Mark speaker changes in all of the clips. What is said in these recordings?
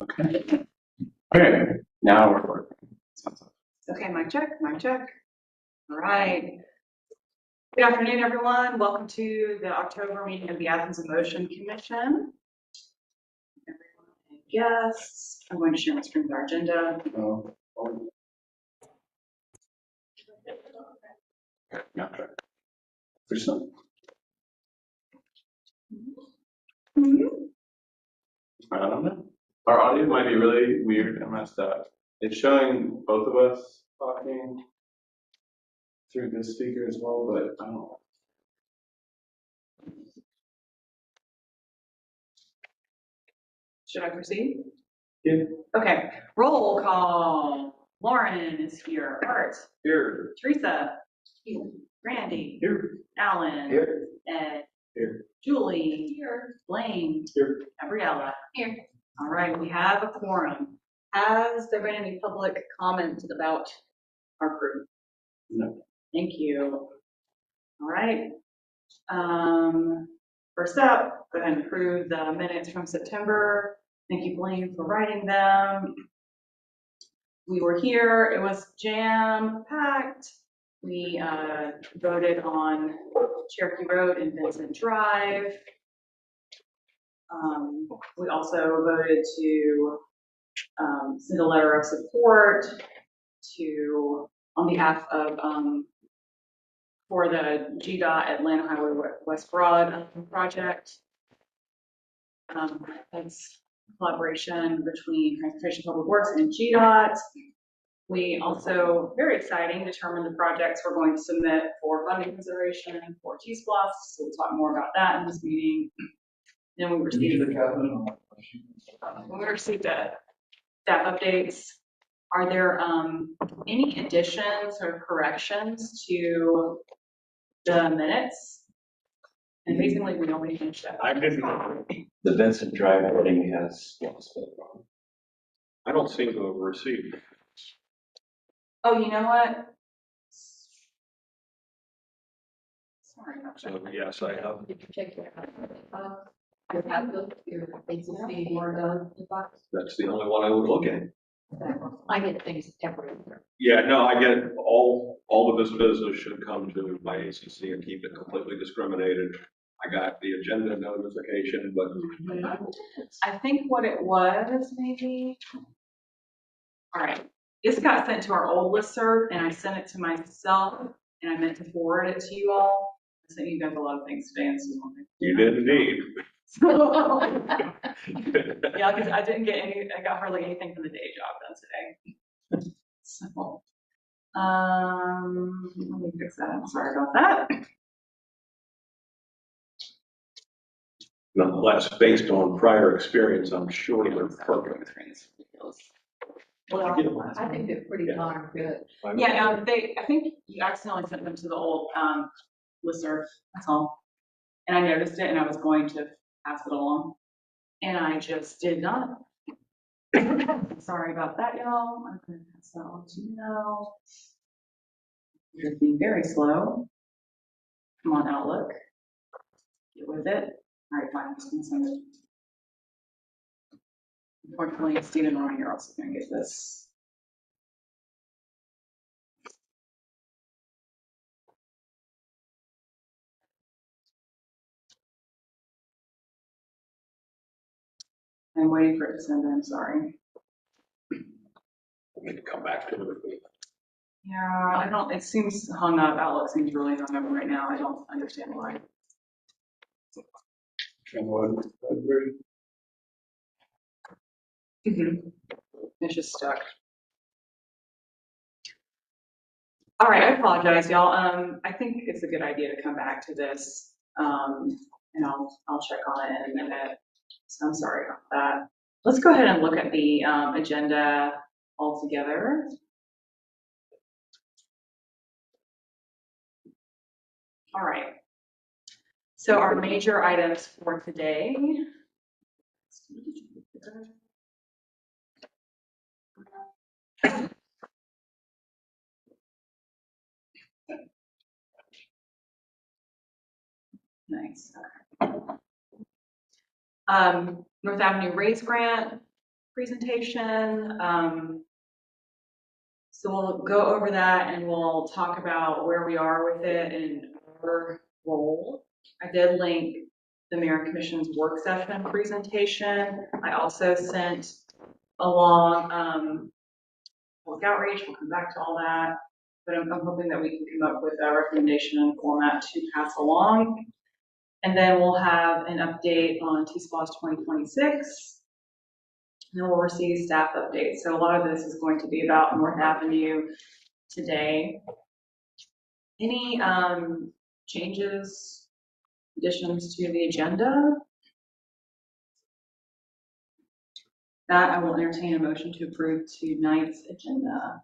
Speaker 1: Okay. Okay, now we're working.
Speaker 2: Okay, mic check, mic check. All right. Good afternoon, everyone. Welcome to the October meeting of the Athens in Motion Commission. Everyone and guests. I'm going to share my screen with our agenda.
Speaker 1: No, okay. There's some. I don't know. Our audio might be really weird and messed up. It's showing both of us talking through this speaker as well, but I don't know.
Speaker 2: Should I proceed?
Speaker 1: Yeah.
Speaker 2: Okay. Roll call. Lauren is here. Art.
Speaker 1: Here.
Speaker 2: Teresa. Here. Randy.
Speaker 1: Here.
Speaker 2: Alan.
Speaker 1: Here.
Speaker 2: Ed.
Speaker 1: Here.
Speaker 2: Julie. Here. Blaine.
Speaker 1: Here.
Speaker 2: Gabriella. Here. All right, we have a quorum. Has there been any public comment about our group?
Speaker 1: No.
Speaker 2: Thank you. All right. First up, go ahead and approve the minutes from September. Thank you, Blaine, for writing them. We were here. It was jam-packed. We voted on Cherokee Road and Vincent Drive. We also voted to send a letter of support on behalf of for the GDOT Atlanta Highway West Broad project. That's collaboration between Transportation Public Works and GDOT. We also, very exciting, determined the projects we're going to submit for funding consideration for T-SPLOST. So we'll talk more about that in this meeting. Then we received staff updates. Are there any additions or corrections to the minutes? And basically, we already finished that.
Speaker 1: I didn't.
Speaker 3: The Vincent Drive heading has lost it.
Speaker 1: I don't seem to have received.
Speaker 2: Oh, you know what? Sorry about that.
Speaker 1: So yes, I have.
Speaker 4: Did you check your box?
Speaker 3: That's the only one I would look at.
Speaker 4: I get things temporary.
Speaker 1: Yeah, no, I get it. All of this business should come to my ACC and keep it completely discriminated. I got the agenda notification, but
Speaker 2: I think what it was, maybe. All right. This got sent to our old listserv, and I sent it to myself, and I meant to forward it to you all. I sent you guys a lot of things today, and so
Speaker 1: you did indeed.
Speaker 2: yeah, because I didn't get I got hardly anything from the day job done today. So, let me fix that. I'm sorry about that.
Speaker 1: Nonetheless, based on prior experience, I'm sure they're perfect.
Speaker 4: Well, I think they're pretty darn good.
Speaker 2: Yeah, I think you accidentally sent them to the old listserv, that's all. And I noticed it, and I was going to pass it along, and I just did not. Sorry about that, y'all. I'm going to pass that on to you now. You're being very slow. Come on, Outlook. Get with it. All right, fine. I'm just going to send it. Unfortunately, Steve and Ronnie are also going to get this. I'm waiting for it to send. I'm sorry.
Speaker 1: We need to come back to it.
Speaker 2: Yeah, I don't. It seems hung up. Outlook seems really hung up right now. I don't understand why. It's just stuck. All right, I apologize, y'all. I think it's a good idea to come back to this, and I'll check on it in a minute. So I'm sorry about that. Let's go ahead and look at the agenda altogether. All right. So our major items for today. Nice. North Avenue Raise Grant. presentation. So we'll go over that and we'll talk about where we are with it and our role. I did link the Mayor and Commission's work session presentation. I also sent along public outreach. We'll come back to all that. But I'm hoping that we can come up with a recommendation and format to pass along. And then we'll have an update on T-SPLOST 2026. And then we'll receive staff updates. So a lot of this is going to be about North Avenue today. Any changes, additions to the agenda? That I will entertain a motion to approve tonight's agenda.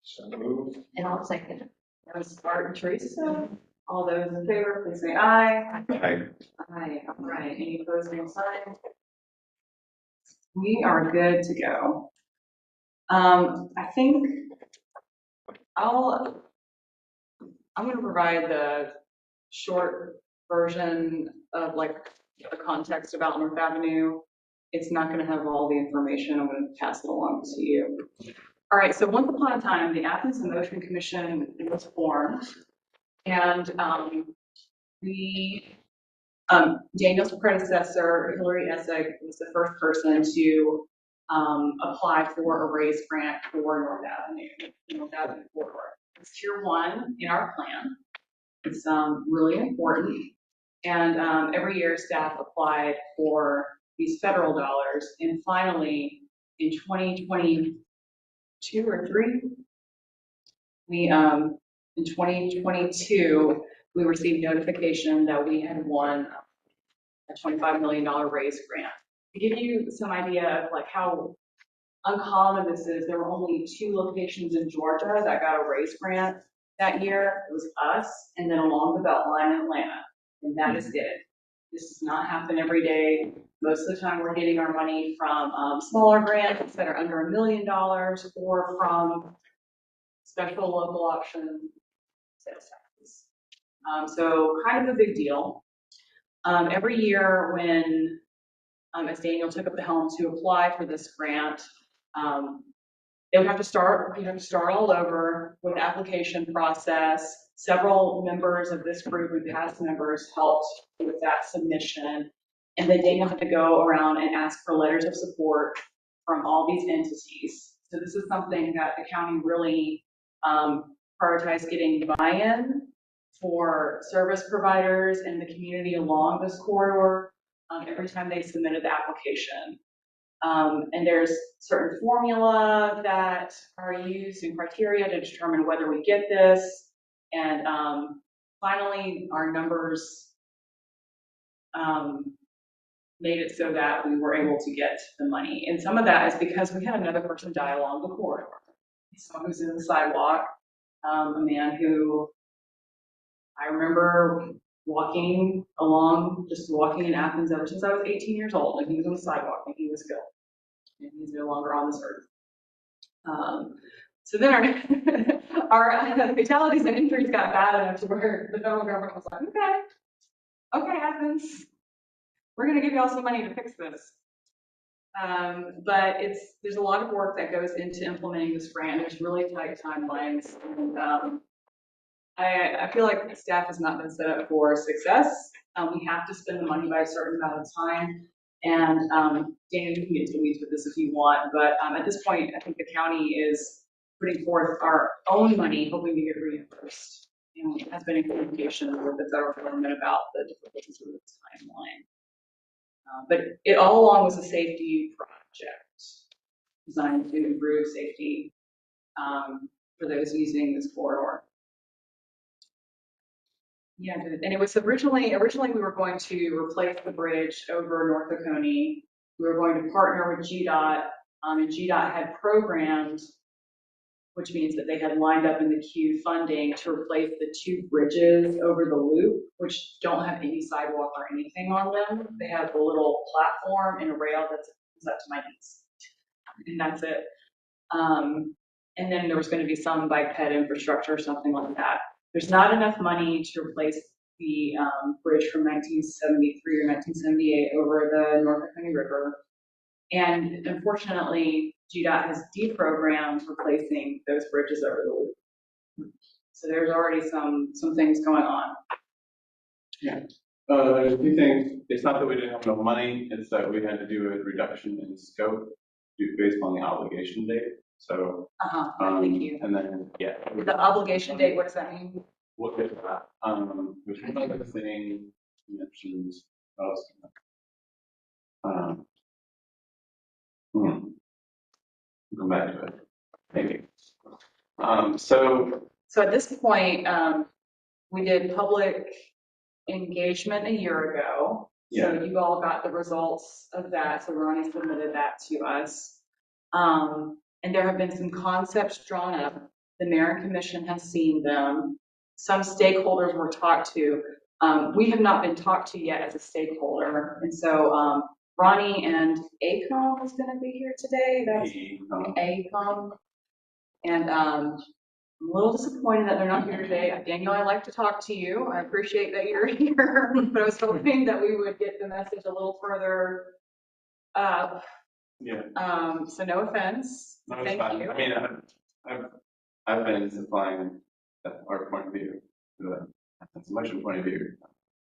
Speaker 3: So moved.
Speaker 4: And I'll second it.
Speaker 2: Let's start with Teresa. All those in favor, please say aye.
Speaker 3: Aye.
Speaker 2: Aye, all right. Any opposed, no sign. We are good to go. I think I'm going to provide the short version of like the context about North Avenue. It's not going to have all the information. I'm going to pass it along to you. All right, so once upon a time, the Athens and Motion Commission was formed, and Daniel's predecessor, Hillary Essig, was the first person to apply for a raise grant for North Avenue corridor. It's tier 1 in our plan. It's really important. And every year staff applied for these federal dollars. And finally, in 2022 or 3, in 2022, we received notification that we had won a $25 million raise grant. To give you some idea of like how uncommon this is, there were only 2 locations in Georgia that got a raise grant that year. It was us, and then along the Beltline in Atlanta, and that is it. This does not happen every day. Most of the time we're getting our money from smaller grants that are under $1 million or from special local option sales taxes. So kind of a big deal. Every year when, as Daniel took up the helm to apply for this grant, they would have to start, start all over with the application process. Several members of this group and past members helped with that submission. And then Daniel had to go around and ask for letters of support from all these entities. So this is something that the county really prioritized getting buy-in for service providers and the community along this corridor every time they submitted the application. And there's certain formula that are used and criteria to determine whether we get this. And finally, our numbers made it so that we were able to get the money. And some of that is because we had another person die along the corridor. Someone who's in the sidewalk, a man who I remember just walking in Athens ever since I was 18 years old, and he was on the sidewalk and he was killed. And he's no longer on this earth. So then our fatalities and injuries got bad enough to where the federal government was like, okay, Athens, we're gonna give you all some money to fix this. But there's a lot of work that goes into implementing this grant. There's really tight timelines. And I feel like staff has not been set up for success. We have to spend the money by a certain amount of time. And Daniel, you can get into the weeds with this if you want, but at this point, I think the county is putting forth our own money, hoping to get reimbursed. And has been in communication with the federal government about the difficulties with this timeline. But it all along was a safety project designed to improve safety for those using this corridor. Yeah, and it was originally we were going to replace the bridge over North Oconee. We were going to partner with GDOT, and GDOT had programmed, which means that they had lined up in the queue funding to replace the 2 bridges over the loop, which don't have any sidewalk or anything on them. They have a little platform and a rail that's up to my knees, and that's it. And then there was going to be some bike ped infrastructure or something like that. There's not enough money to replace the bridge from 1973 or 1978 over the North Oconee River. And unfortunately, GDOT has deprogrammed replacing those bridges over the loop. So there's already some things going on.
Speaker 1: There's a few things. It's not that we didn't have no money, it's that we had to do a reduction in scope based on the obligation date. So,
Speaker 2: Thank you.
Speaker 1: and then, yeah.
Speaker 2: The obligation date, what does that mean?
Speaker 1: Look at that. There's one other thing you mentioned. Go back to it. Maybe.
Speaker 2: So at this point, we did public engagement a year ago. So you all got the results of that. So Ronnie submitted that to us. And there have been some concepts drawn up. The Mayor and Commission has seen them. Some stakeholders were talked to. We have not been talked to yet as a stakeholder. And so Ronnie and ACOM is going to be here today. That's ACOM. And I'm a little disappointed that they're not here today. Daniel, I like to talk to you. I appreciate that you're here, but I was hoping that we would get the message a little further up.
Speaker 1: Yeah.
Speaker 2: So no offense.
Speaker 1: No,
Speaker 2: Thank
Speaker 1: fine.
Speaker 2: you.
Speaker 1: I mean, I've been supplying our point of view, the motion point of view.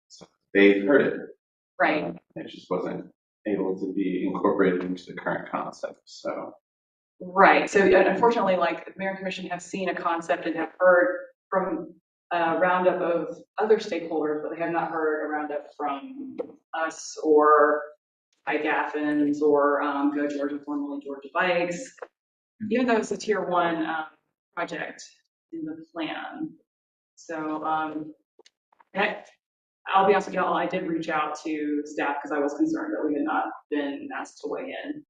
Speaker 1: So they've heard it.
Speaker 2: Right.
Speaker 1: It just wasn't able to be incorporated into the current concept, so.
Speaker 2: Right. So unfortunately, like the Mayor and Commission have seen a concept and have heard from a roundup of other stakeholders, but they have not heard a roundup from us or Bike Athens or Go Georgia, formerly Georgia Bikes, even though it's a tier 1 project in the plan. So I'll be honest with y'all, I did reach out to staff because I was concerned that we had not been asked to weigh in.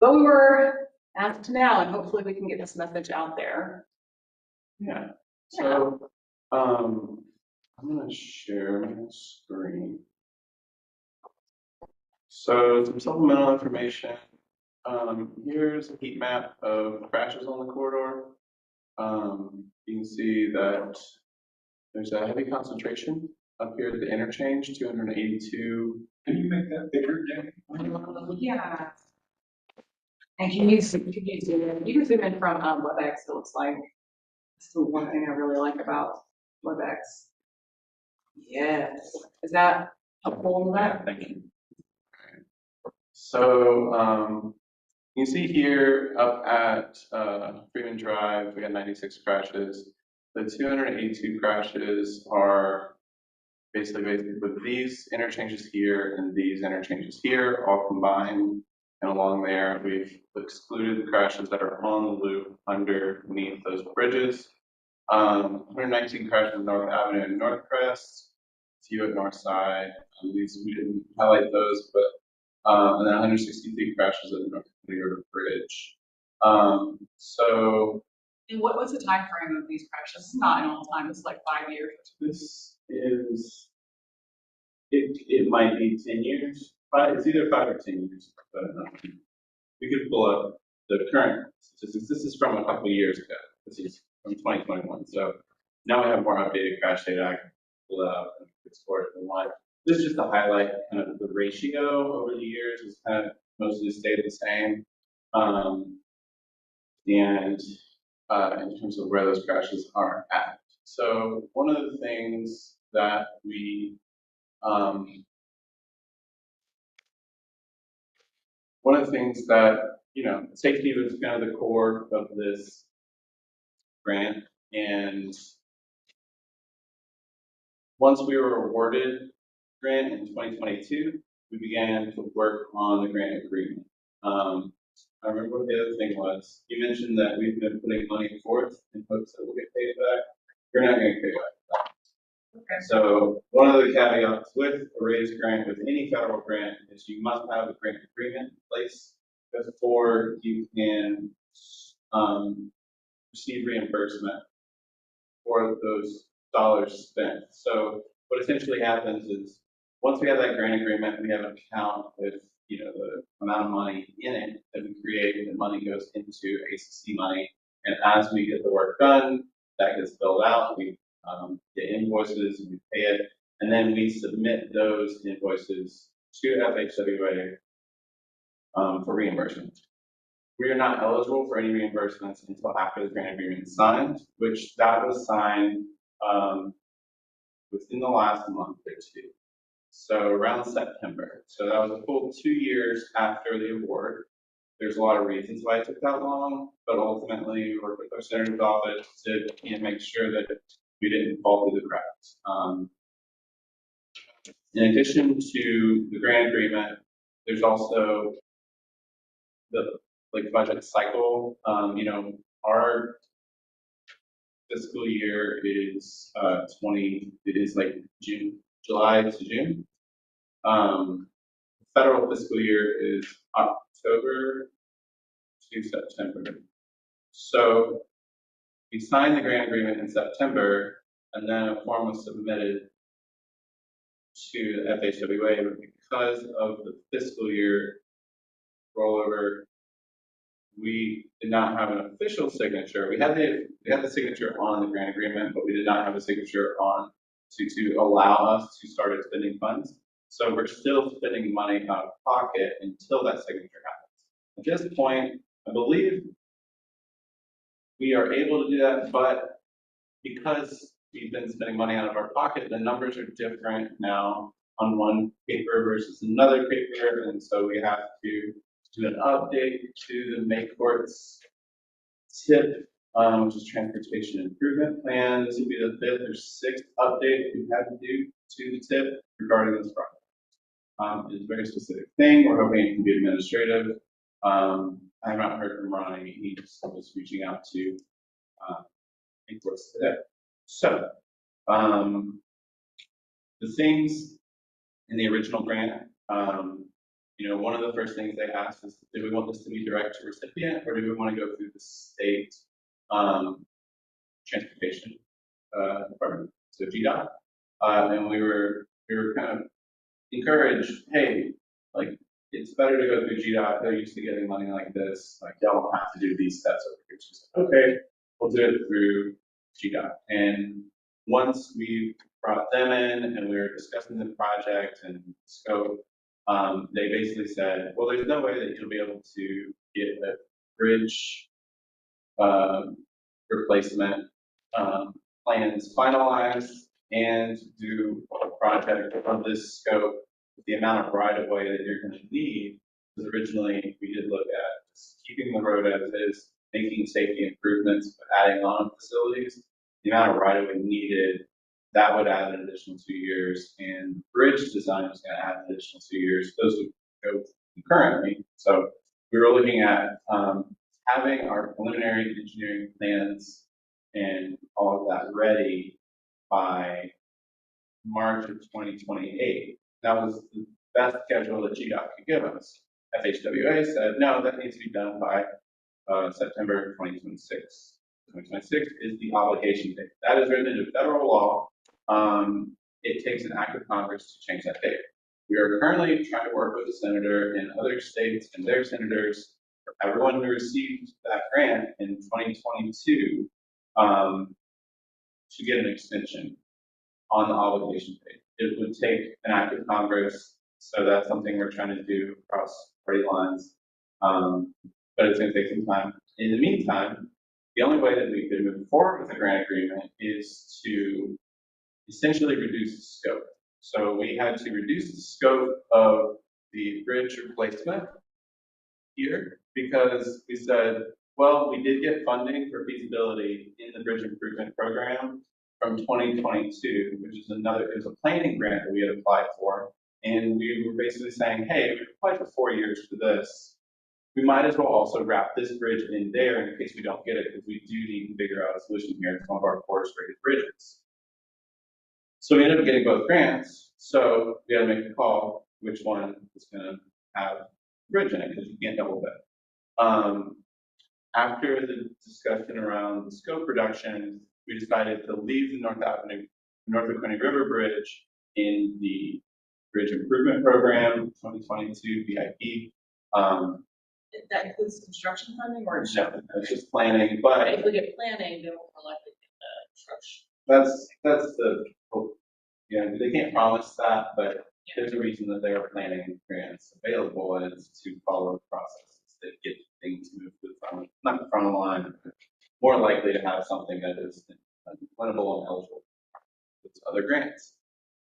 Speaker 2: But we were asked now, and hopefully we can get this message out there.
Speaker 1: Yeah. So I'm going to share my screen. So some supplemental information. Here's a heat map of crashes on the corridor. You can see that there's a heavy concentration up here at the interchange, 282. Can you make that bigger, Jenny?
Speaker 2: Yeah. And can you zoom in? You can zoom in from WebEx, it looks like. That's the one thing I really like about WebEx. Yes. Is that helpful in that?
Speaker 1: Thank you. So you see here up at Freeman Drive, we got 96 crashes. The 282 crashes are basically with these interchanges here and these interchanges here all combined. And along there, we've excluded the crashes that are on the loop underneath those bridges. 119 crashes North Avenue and North Crest, a few at North Side. These we didn't highlight those, but and then 163 crashes at the North River Bridge. So.
Speaker 2: And what's the time frame of these crashes? It's not an all time. It's like 5 years.
Speaker 1: This is. It might be 10 years. It's either 5 or 10 years. But we could pull up the current statistics. This is from a couple of years ago. This is from 2021. So now we have more updated crash data. I can pull that up and explore it if we want. This is just to highlight kind of the ratio over the years. It's kind of mostly stayed the same. And in terms of where those crashes are at. So one of the things that we safety was kind of the core of this grant. And once we were awarded grant in 2022, we began to work on the grant agreement. I remember what the other thing was. You mentioned that we've been putting money forth in hopes that we'll get paid back. You're not going to get paid back. Okay. So one of the caveats with a raised grant, with any federal grant, is you must have a grant agreement in place before you can receive reimbursement for those dollars spent. So what essentially happens is once we have that grant agreement, we have an account with the amount of money in it that we create, and the money goes into ACC money. And as we get the work done, that gets filled out. We get invoices and we pay it, and then we submit those invoices to FHWA for reimbursement. We are not eligible for any reimbursements until after the grant agreement is signed, which that was signed within the last month or two. So around September. So that was a full 2 years after the award. There's a lot of reasons why it took that long, but ultimately we worked with our senator's office to make sure that we didn't fall through the cracks. In addition to the grant agreement, there's also the budget cycle. Our fiscal year is it is like July to June. Federal fiscal year is October to September. So we signed the grant agreement in September, and then a form was submitted to the FHWA, but because of the fiscal year rollover, we did not have an official signature. We had the signature on the grant agreement, but we did not have a signature on to allow us to start expending funds. So we're still spending money out of pocket until that signature happens. At this point, I believe we are able to do that, but because we've been spending money out of our pocket, the numbers are different now on one paper versus another paper, and so we have to do an update to the May Court's TIP, which is Transportation Improvement Plan. This will be the 5th or 6th update we had to do to the TIP regarding this project. It's a very specific thing. We're hoping it can be administrative. I have not heard from Ronnie. He just was reaching out to May Courts today. So, the things in the original grant, one of the first things they asked is, do we want this to be direct to recipient, or do we want to go through the state transportation department, so GDOT? And we were kind of encouraged, hey, it's better to go through GDOT. They're used to getting money like this. Y'all don't have to do these steps over here. She's like, okay, we'll do it through GDOT. And once we brought them in and we were discussing the project and scope, they basically said, well, there's no way that you'll be able to get a bridge replacement plans finalized and do a project of this scope with the amount of right-of-way that you're going to need. Because originally we did look at just keeping the road as is, making safety improvements, but adding on facilities. The amount of right-of-way needed, that would add an additional 2 years, and bridge design was going to add an additional 2 years. Those would go concurrently. So we were looking at having our preliminary engineering plans and all of that ready by March of 2028. That was the best schedule that GDOT could give us. FHWA said, no, that needs to be done by September 2026. 2026 is the obligation date. That is written into federal law. It takes an act of Congress to change that date. We are currently trying to work with the senator in other states and their senators, for everyone who received that grant in 2022, to get an extension on the obligation date. It would take an act of Congress, so that's something we're trying to do across party lines, but it's going to take some time. In the meantime, the only way that we could move forward with the grant agreement is to essentially reduce the scope. So we had to reduce the scope of the bridge replacement here because we said, well, we did get funding for feasibility in the bridge improvement program from 2022, which is it was a planning grant that we had applied for. And we were basically saying, hey, we applied for 4 years for this. We might as well also wrap this bridge in there in case we don't get it, because we do need to figure out a solution here. It's one of our poorest rated bridges. So we ended up getting both grants. So we had to make a call which one is going to have a bridge in it, because you can't double bid. After the discussion around the scope reduction, we decided to leave the North Oconee River Bridge in the Bridge Improvement Program 2022 VIP.
Speaker 5: That includes construction funding or?
Speaker 1: No, that's just planning, but
Speaker 5: If we get planning, then we're more likely to get the construction.
Speaker 1: that's the hope. They can't promise that, but there's a reason that there are planning grants available, and it's to follow the processes that get things moved to the front, not the front of the line, but more likely to have something that is winnable and eligible with other grants.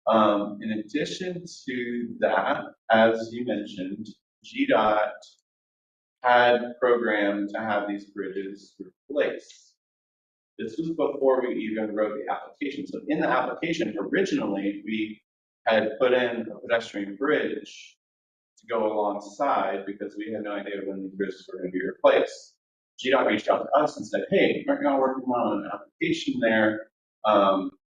Speaker 1: In addition to that, as you mentioned, GDOT had programmed to have these bridges replaced. This was before we even wrote the application. So in the application, originally, we had put in a pedestrian bridge to go alongside because we had no idea when these bridges were going to be replaced. GDOT reached out to us and said, hey, aren't y'all working on an application there?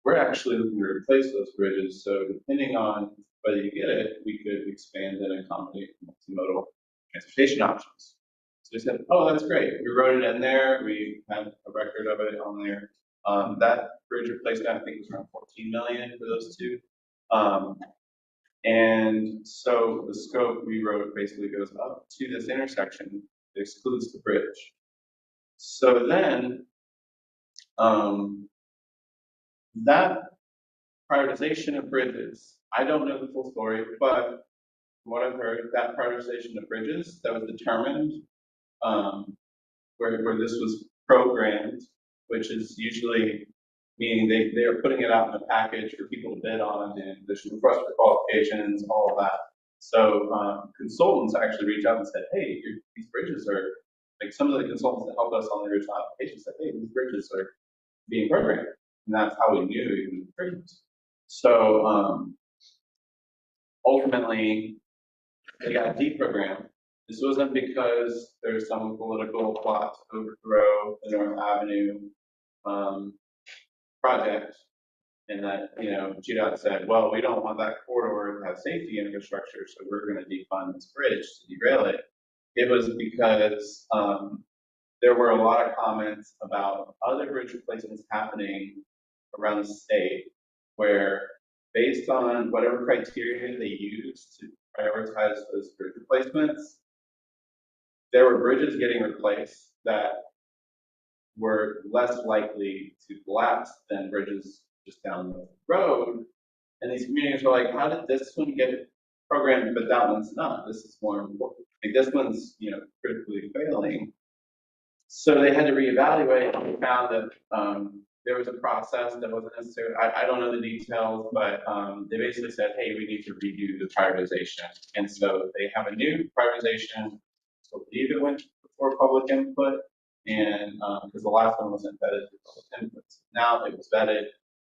Speaker 1: We're actually looking to replace those bridges. So depending on whether you get it, we could expand and accommodate multimodal transportation options. So we said, oh, that's great. We wrote it in there. We had a record of it on there. That bridge replacement, I think, was around 14 million for those two. And so the scope we wrote basically goes up to this intersection. It excludes the bridge. So then that prioritization of bridges, I don't know the full story, but what I've heard, that prioritization of bridges that was determined where this was programmed, which is usually meaning they are putting it out in a package for people to bid on, and there's request for qualifications, all of that. So consultants actually reached out and said, hey, these bridges are, like some of the consultants that helped us on the original application said, hey, these bridges are being programmed. And that's how we knew it was bridges. So ultimately, they got deprogrammed. This wasn't because there's some political plot to overthrow the North Avenue project, and that, you know, GDOT said, well, we don't want that corridor to have safety infrastructure, so we're going to defund this bridge to derail it. It was because there were a lot of comments about other bridge replacements happening around the state where, based on whatever criteria they used to prioritize those bridge replacements, there were bridges getting replaced that were less likely to collapse than bridges just down the road. And these communities were like, how did this one get programmed, but that one's not? This is more important. Like this one's, you know, critically failing. So they had to reevaluate, and we found that there was a process that wasn't necessary. I don't know the details, but they basically said, hey, we need to redo the prioritization. And so they have a new prioritization. So I believe it went before public input, and because the last one wasn't vetted through public input. Now it was vetted,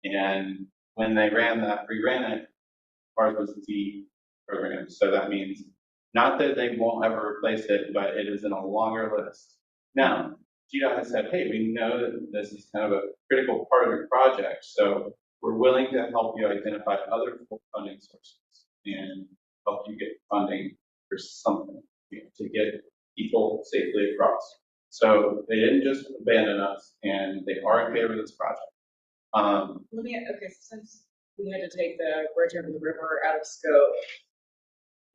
Speaker 1: and when they reran it, ours was the program. So that means not that they won't ever replace it, but it is in a longer list. Now, GDOT has said, hey, we know that this is kind of a critical part of your project, so we're willing to help you identify other funding sources and help you get funding for something, you know, to get people safely across. So they didn't just abandon us, and they are in favor of this project.
Speaker 5: Okay, so since we had to take the bridge over the river out of scope,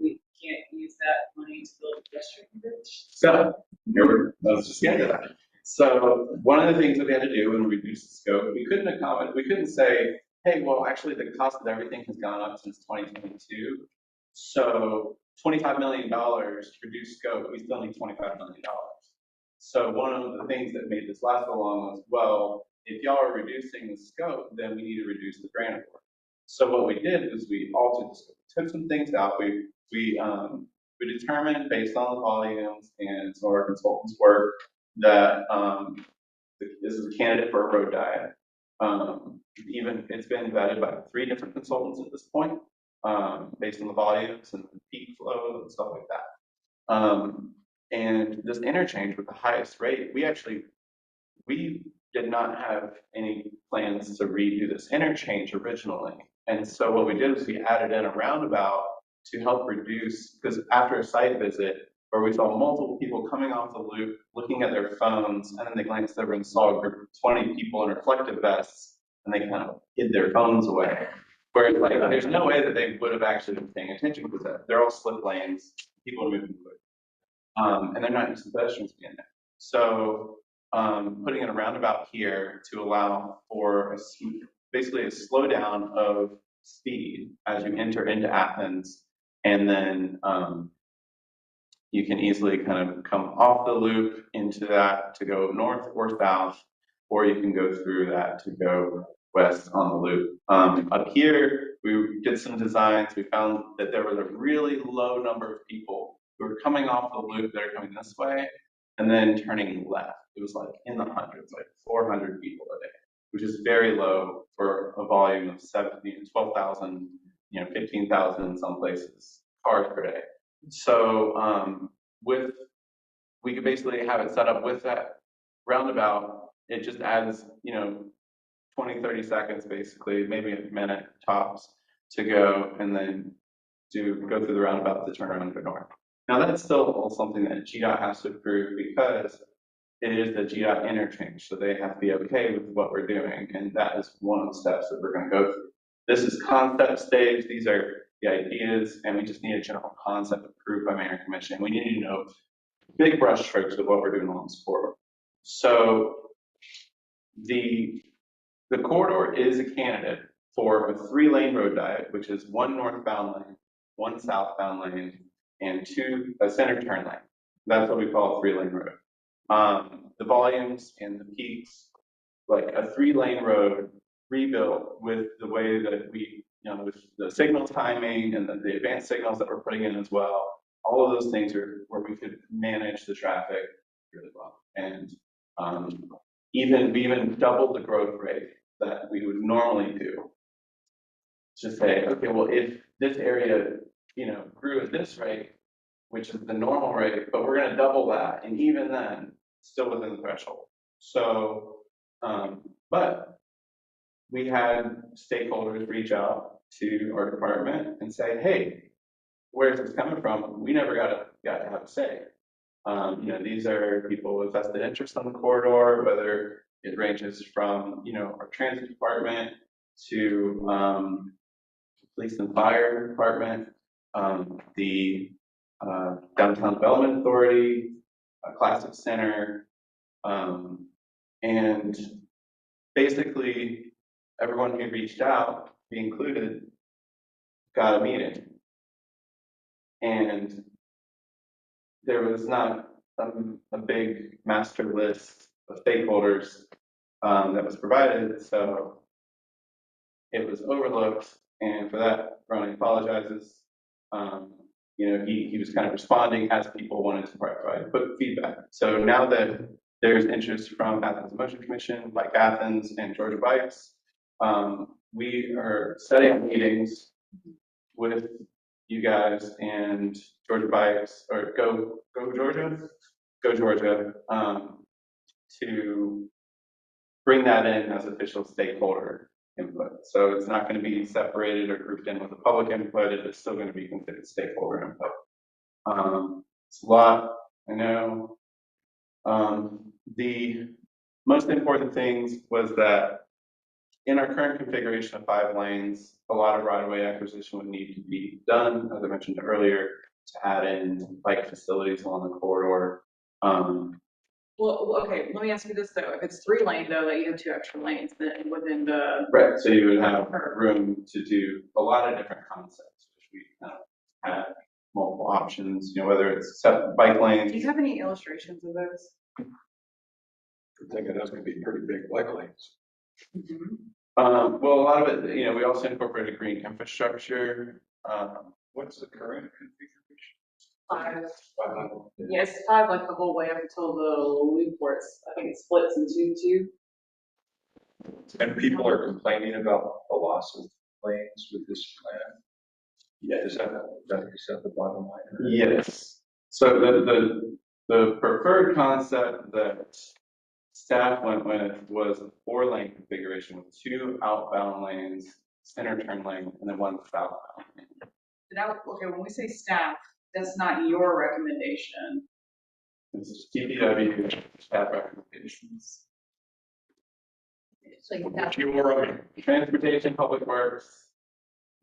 Speaker 5: we can't use that money to build a pedestrian bridge?
Speaker 1: So, let's just get to that. So, one of the things that we had to do when we reduced the scope, we couldn't say, hey, well, actually, the cost of everything has gone up since 2022. So, $25 million to reduce scope, we still need $25 million. So, one of the things that made this last so long was, well, if y'all are reducing the scope, then we need to reduce the grant award. So, what we did was we altered the scope, took some things out. We determined based on the volumes and some of our consultants' work that this is a candidate for a road diet. Even it's been vetted by 3 different consultants at this point, based on the volumes and the peak flow and stuff like that. And this interchange with the highest rate, we did not have any plans to redo this interchange originally. And so what we did was we added in a roundabout to help reduce, because after a site visit where we saw multiple people coming off the loop, looking at their phones, and then they glanced over and saw a group of 20 people in reflective vests, and they kind of hid their phones away. Whereas, like, there's no way that they would have actually been paying attention because they're all slip lanes, people are moving quick. And they're not used to pedestrians being there. So putting in a roundabout here to allow for basically a slowdown of speed as you enter into Athens, and then you can easily kind of come off the loop into that to go north or south, or you can go through that to go west on the loop. Up here, we did some designs. We found that there was a really low number of people who were coming off the loop that are coming this way and then turning left. It was like in the hundreds, like 400 people a day, which is very low for a volume of 12,000, 15,000 in some places cars per day. So we could basically have it set up with that roundabout. It just adds, 20, 30 seconds basically, maybe a minute tops to go and then go through the roundabout to turn around and go north. Now that's still something that GDOT has to approve because it is the GDOT interchange, so they have to be okay with what we're doing, and that is one of the steps that we're going to go through. This is concept stage. These are the ideas, and we just need a general concept approved by Mayor and Commission. We need to know big brush strokes of what we're doing along this corridor. So the corridor is a candidate for a 3-lane road diet, which is 1 northbound lane, 1 southbound lane, and a center turn lane. That's what we call a 3-lane road. The volumes and the peaks, like a 3-lane road rebuilt with the way that we, with the signal timing and the advanced signals that we're putting in as well, all of those things are where we could manage the traffic really well. And we even doubled the growth rate that we would normally do to say, okay, well, if this area, grew at this rate, which is the normal rate, but we're going to double that, and even then, still within the threshold. So, but we had stakeholders reach out to our department and say, hey, where's this coming from? We never got to have a say. These are people with vested interest on the corridor, whether it ranges from, our transit department to police and fire department, the Downtown Development Authority, Classic Center, and basically everyone who reached out, me included, got a meeting. And there was not a big master list of stakeholders that was provided, so it was overlooked, and for that, Ronnie apologizes. He was kind of responding as people wanted to provide quick feedback. So now that there's interest from Athens Motion Commission, like Athens and Georgia Bikes, we are setting up meetings with you guys and Georgia Bikes, or Go Georgia, to bring that in as official stakeholder input. So it's not going to be separated or grouped in with the public input. It is still going to be considered stakeholder input. It's a lot, I know. The most important things was that in our current configuration of 5 lanes, a lot of right-of-way acquisition would need to be done, as I mentioned earlier, to add in bike facilities along the corridor.
Speaker 2: Well, okay, let me ask you this though, if it's 3-lane though, that you have 2 extra lanes, then within the.
Speaker 1: Right, so you would have room to do a lot of different concepts, which we kind of have multiple options, whether it's separate bike lanes.
Speaker 2: Do you have any illustrations of those?
Speaker 6: I think that's going to be pretty big bike lanes.
Speaker 2: Mm-hmm.
Speaker 1: Well, a lot of it, we also incorporated green infrastructure.
Speaker 6: What's the current configuration?
Speaker 2: 5.
Speaker 6: 5.
Speaker 2: Yes, 5 like the whole way up until the loop where I think it splits into 2.
Speaker 6: And people are complaining about the loss of lanes with this plan.
Speaker 1: Yeah,
Speaker 6: Is that the bottom line?
Speaker 1: yes. So the preferred concept that staff went with was a 4-lane configuration with 2 outbound lanes, center turn lane, and then 1 southbound lane.
Speaker 2: Okay, when we say staff, that's not your recommendation.
Speaker 1: This is DPW staff recommendations.
Speaker 4: So you got,
Speaker 1: Transportation, Public Works,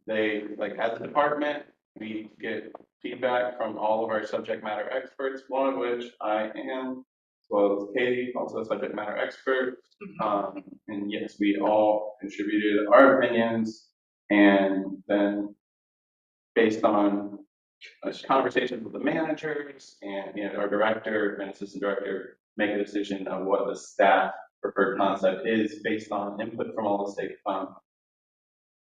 Speaker 1: they, as a department, we get feedback from all of our subject matter experts, one of which I am, as well as Katie, also a subject matter expert. And yes, we all contributed our opinions And then based on conversations with the managers and, our director and assistant director, make a decision of what the staff preferred concept is based on input from all the state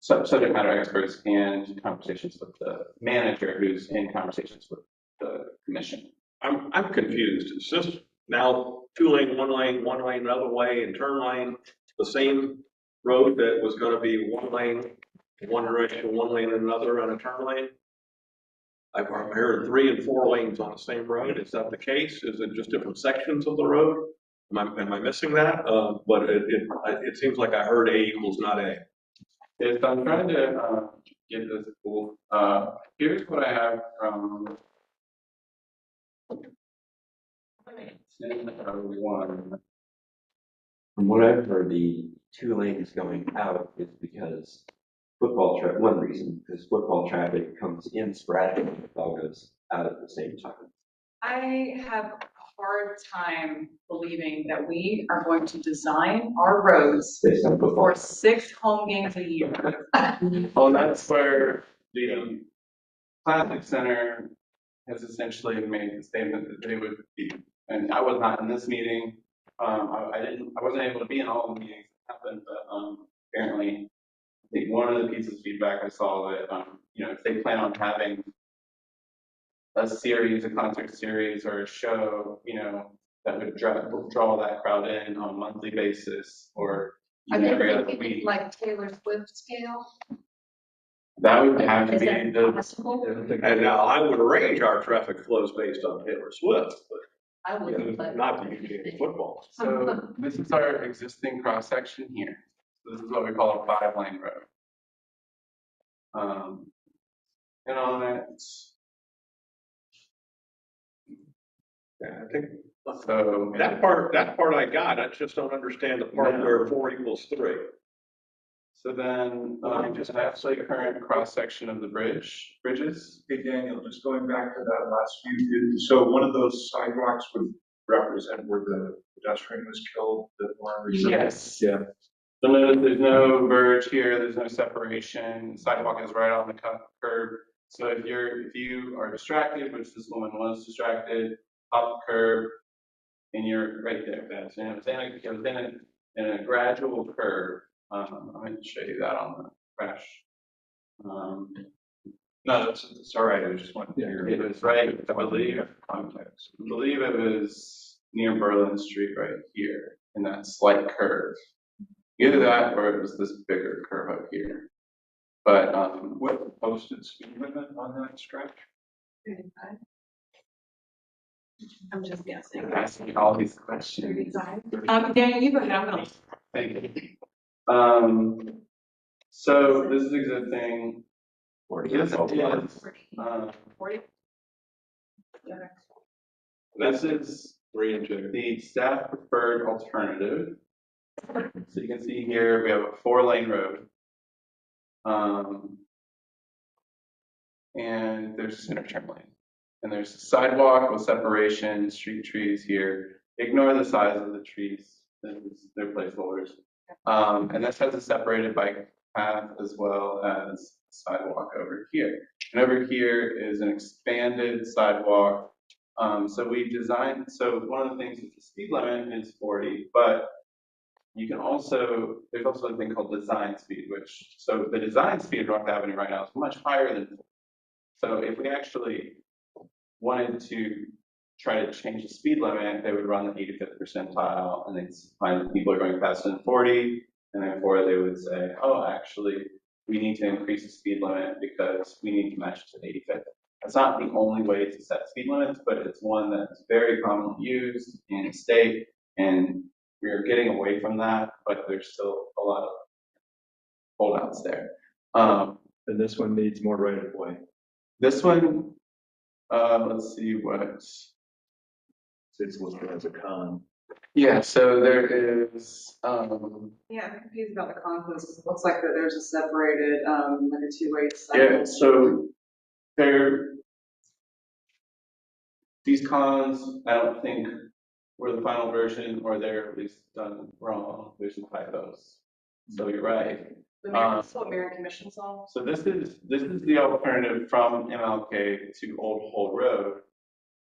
Speaker 1: subject matter experts and conversations with the manager who's in conversations with the commission.
Speaker 7: I'm confused. It's just now 2 lane, 1 lane, 1 lane another way, and turn lane, the same road that was gonna be 1 lane, in one direction, 1 lane in another on a turn lane? I've heard 3 and 4 lanes on the same road. Is that the case? Is it just different sections of the road? Am I missing that? But it seems like I heard A equals not A.
Speaker 1: If I'm trying to get this cool, here's what I have from 1001.
Speaker 3: From what I've heard, the 2 lanes going out is because one reason, because football traffic comes in sporadically, it all goes out at the same time.
Speaker 2: I have a hard time believing that we are going to design our roads
Speaker 3: Based on football.
Speaker 2: for 6 home games a year.
Speaker 1: Well, that's where the Classic Center has essentially made the statement that they would be, and I was not in this meeting. I wasn't able to be in all the meetings that happened, but apparently, I think one of the pieces of feedback I saw that, if they plan on having a concert series or a show, that would draw that crowd in on a monthly basis or
Speaker 4: Are
Speaker 1: even
Speaker 4: they
Speaker 1: every other
Speaker 4: thinking
Speaker 1: week.
Speaker 4: like Taylor Swift scale?
Speaker 1: That would have to
Speaker 4: Is
Speaker 1: be
Speaker 4: that
Speaker 1: the.
Speaker 4: possible?
Speaker 7: And now I would arrange our traffic flows based on Taylor Swift,
Speaker 4: I wouldn't, but.
Speaker 7: not the UGA football.
Speaker 1: So this is our existing cross section here. So this is what we call a 5-lane road. And on it,
Speaker 7: Yeah, I think
Speaker 1: so
Speaker 7: that part I got. I just don't understand the part where 4 equals 3.
Speaker 1: So then, just actually current cross section of the bridges.
Speaker 6: Hey, Daniel, just going back to that last view, so one of those sidewalks would represent where the pedestrian was killed, that one reserve?
Speaker 1: Yes.
Speaker 6: Yeah.
Speaker 1: So notice there's no verge here, there's no separation, sidewalk is right on the curb. So if you are distracted, which this woman was distracted, hop the curb, and you're right there, guys. And it was in a gradual curve. I'm going to show you that on the crash.
Speaker 6: No, it's all right, I just wanted to hear.
Speaker 1: It was right, I believe it was near Berlin Street right here, in that slight curve. Either that or it was this bigger curve up here. But
Speaker 6: What the posted speed limit on that stretch?
Speaker 2: I'm just guessing.
Speaker 1: I'm asking all these questions.
Speaker 2: Daniel, you go ahead, I'm gonna.
Speaker 1: Thank you. So this is existing. This is
Speaker 2: 40?
Speaker 1: This is
Speaker 7: 3 and 2.
Speaker 1: the staff preferred alternative. So you can see here, we have a 4-lane road. And there's a center turn lane. And there's a sidewalk with separation, street trees here. Ignore the size of the trees, they're placeholders. And this has a separated bike path as well as sidewalk over here. And over here is an expanded sidewalk. So one of the things is the speed limit is 40, but there's also a thing called design speed, so the design speed of North Avenue right now is much higher than 40. So if we actually wanted to try to change the speed limit, they would run the 85th percentile and they'd find that people are going faster than 40, and therefore they would say, oh, actually, we need to increase the speed limit because we need to match to 85th. That's not the only way to set speed limits, but it's one that's very commonly used in the state, and we're getting away from that, but there's still a lot of holdouts there.
Speaker 6: And this one needs more right of way.
Speaker 1: This one, let's see what.
Speaker 6: It's listed as a con.
Speaker 1: Yeah, so there is,
Speaker 2: Yeah, I'm confused about the concourse. It looks like that there's a separated, like a 2-way
Speaker 1: yeah, so these cons, I don't think were the final version, or they're at least done wrong. There's some typos. So you're right.
Speaker 2: This is what Mayor and Commission saw.
Speaker 1: So this is the alternative from MLK to Old Hull Road.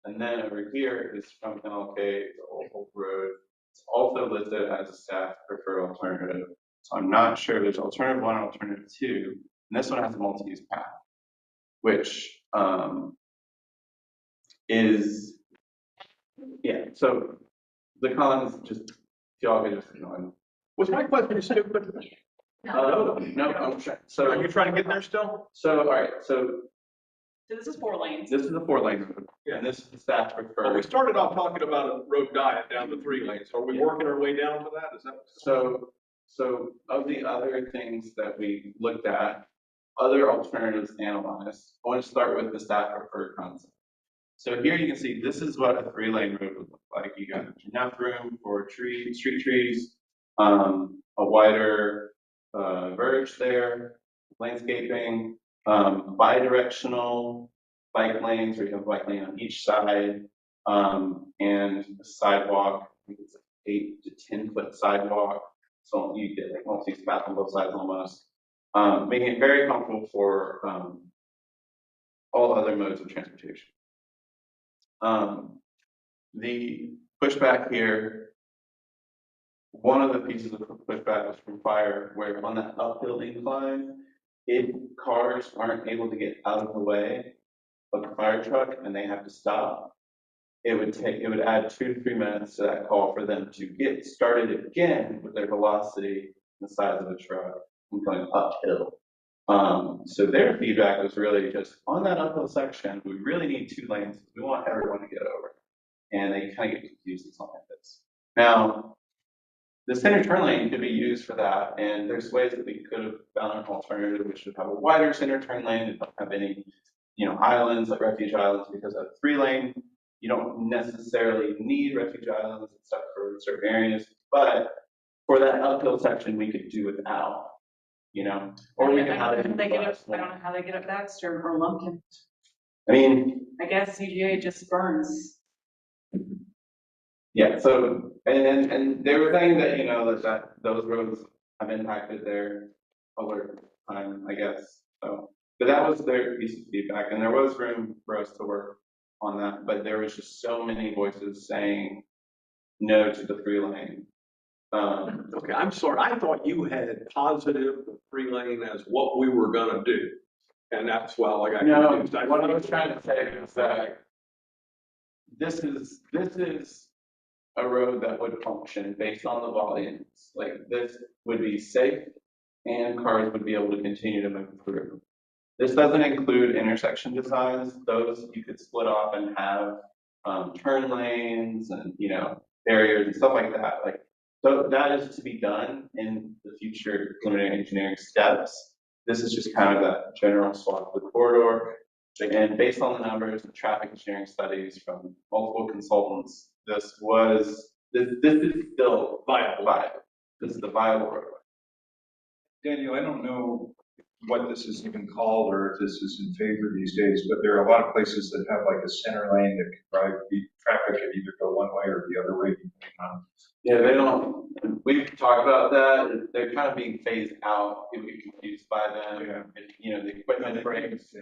Speaker 1: And then over here is from MLK to Old Hull Road. It's also listed as a staff preferred alternative. So I'm not sure, there's alternative 1 and alternative 2. And this one has a multi-use path, which is, yeah, so the cons, just, y'all can just ignore them.
Speaker 7: Was my question stupid?
Speaker 1: No, I'm trying, so.
Speaker 7: Are you trying to get there still?
Speaker 1: So, all right, so
Speaker 2: So this is 4 lanes.
Speaker 1: this is the 4-lane road, and this is the staff
Speaker 7: Well, we
Speaker 1: preferred.
Speaker 7: started off talking about a road diet down to 3 lanes. Are we working our way down to that? Is that?
Speaker 1: So of the other things that we looked at, other alternatives analyzed, I want to start with the staff preferred concept. So here you can see, this is what a 3-lane road would look like. You got enough room for trees, street trees, a wider verge there, landscaping, bi-directional bike lanes where you have a bike lane on each side, and a sidewalk. I think it's 8 to 10 foot sidewalk. So you get like multi-use path on both sides almost, making it very comfortable for all other modes of transportation. The pushback here, one of the pieces of pushback was from fire, where on that uphill incline, if cars aren't able to get out of the way of the fire truck and they have to stop, it would add 2 to 3 minutes to that call for them to get started again with their velocity and the size of the truck and going uphill. So their feedback was really just on that uphill section, we really need 2 lanes. We want everyone to get over. And they kind of get confused with something like this. Now, the center turn lane could be used for that, and there's ways that we could have found an alternative, which would have a wider center turn lane that don't have any, islands like refuge islands, because a 3-lane, you don't necessarily need refuge islands except for certain areas, but for that uphill section, we could do without, or we could have it.
Speaker 2: I don't know how they get up Baxter or Lumpkin.
Speaker 1: I mean,
Speaker 2: I guess CGA just burns.
Speaker 1: yeah, so, and they were saying that, that those roads have impacted their alert time, I guess, so. But that was their piece of feedback, and there was room for us to work on that, but there was just so many voices saying no to the 3-lane.
Speaker 7: Okay, I'm sorry. I thought you had positive the 3-lane as what we were gonna do. And that's why I got
Speaker 1: No,
Speaker 7: confused.
Speaker 1: what I was trying to say is that this is a road that would function based on the volumes. Like, this would be safe and cars would be able to continue to move through. This doesn't include intersection designs. Those you could split off and have turn lanes and, barriers and stuff like that. Like, so that is to be done in the future preliminary engineering steps. This is just kind of that general swath of the corridor. Again, based on the numbers and traffic engineering studies from multiple consultants, this is still viable. This is the viable roadway.
Speaker 6: Daniel, I don't know what this is even called or if this is in favor these days, but there are a lot of places that have like a center lane that can drive the traffic and either go one way or the other way.
Speaker 1: Yeah, they don't, we've talked about that. They're kind of being phased out. People get confused by them.
Speaker 6: Yeah.
Speaker 1: The equipment breaks.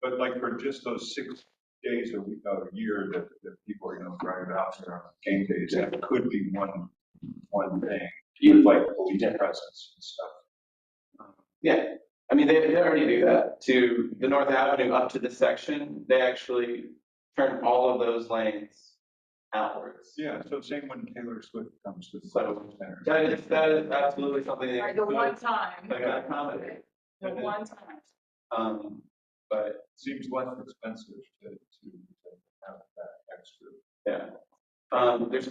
Speaker 6: But like for just those 6 days a week, a year that people are driving out there on game days, that could be one thing, with like police presence and stuff.
Speaker 1: Yeah, I mean, they already do that. To the North Avenue up to this section, they actually turn all of those lanes outwards.
Speaker 6: Yeah, so same when Taylor Swift comes to the
Speaker 1: So
Speaker 6: center.
Speaker 1: that is absolutely something they
Speaker 2: Right, the one time.
Speaker 1: They got accommodate.
Speaker 2: The one time.
Speaker 1: But
Speaker 6: Seems less expensive to have that extra.
Speaker 1: yeah, there's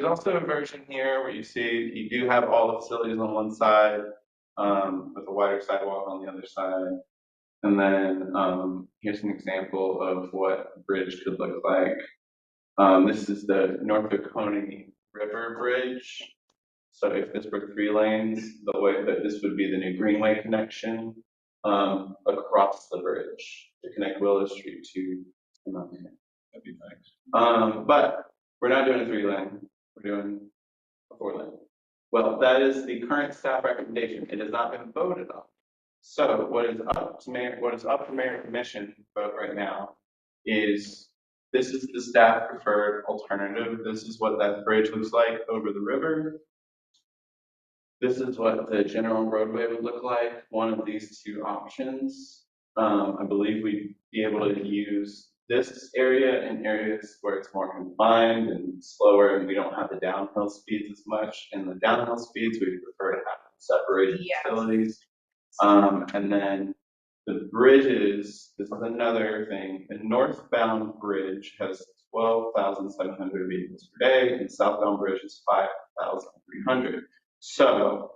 Speaker 1: also a version here where you see you do have all the facilities on one side, with a wider sidewalk on the other side. And then here's an example of what a bridge could look like. This is the Norfolk Coney River Bridge. So if this were 3 lanes, the way that this would be the new Greenway connection across the bridge to connect Willow Street to Mountain.
Speaker 6: That'd be nice.
Speaker 1: But we're not doing a 3-lane. We're doing a 4-lane. Well, that is the current staff recommendation. It has not been voted on. So what is up for mayor and commission vote right now is, this is the staff preferred alternative. This is what that bridge looks like over the river. This is what the general roadway would look like, one of these two options. I believe we'd be able to use this area in areas where it's more confined and slower and we don't have the downhill speeds as much. And the downhill speeds, we prefer to have separated
Speaker 2: Yes.
Speaker 1: facilities. And then the bridges, this is another thing. The northbound bridge has 12,700 vehicles per day and southbound bridge is 5,300. So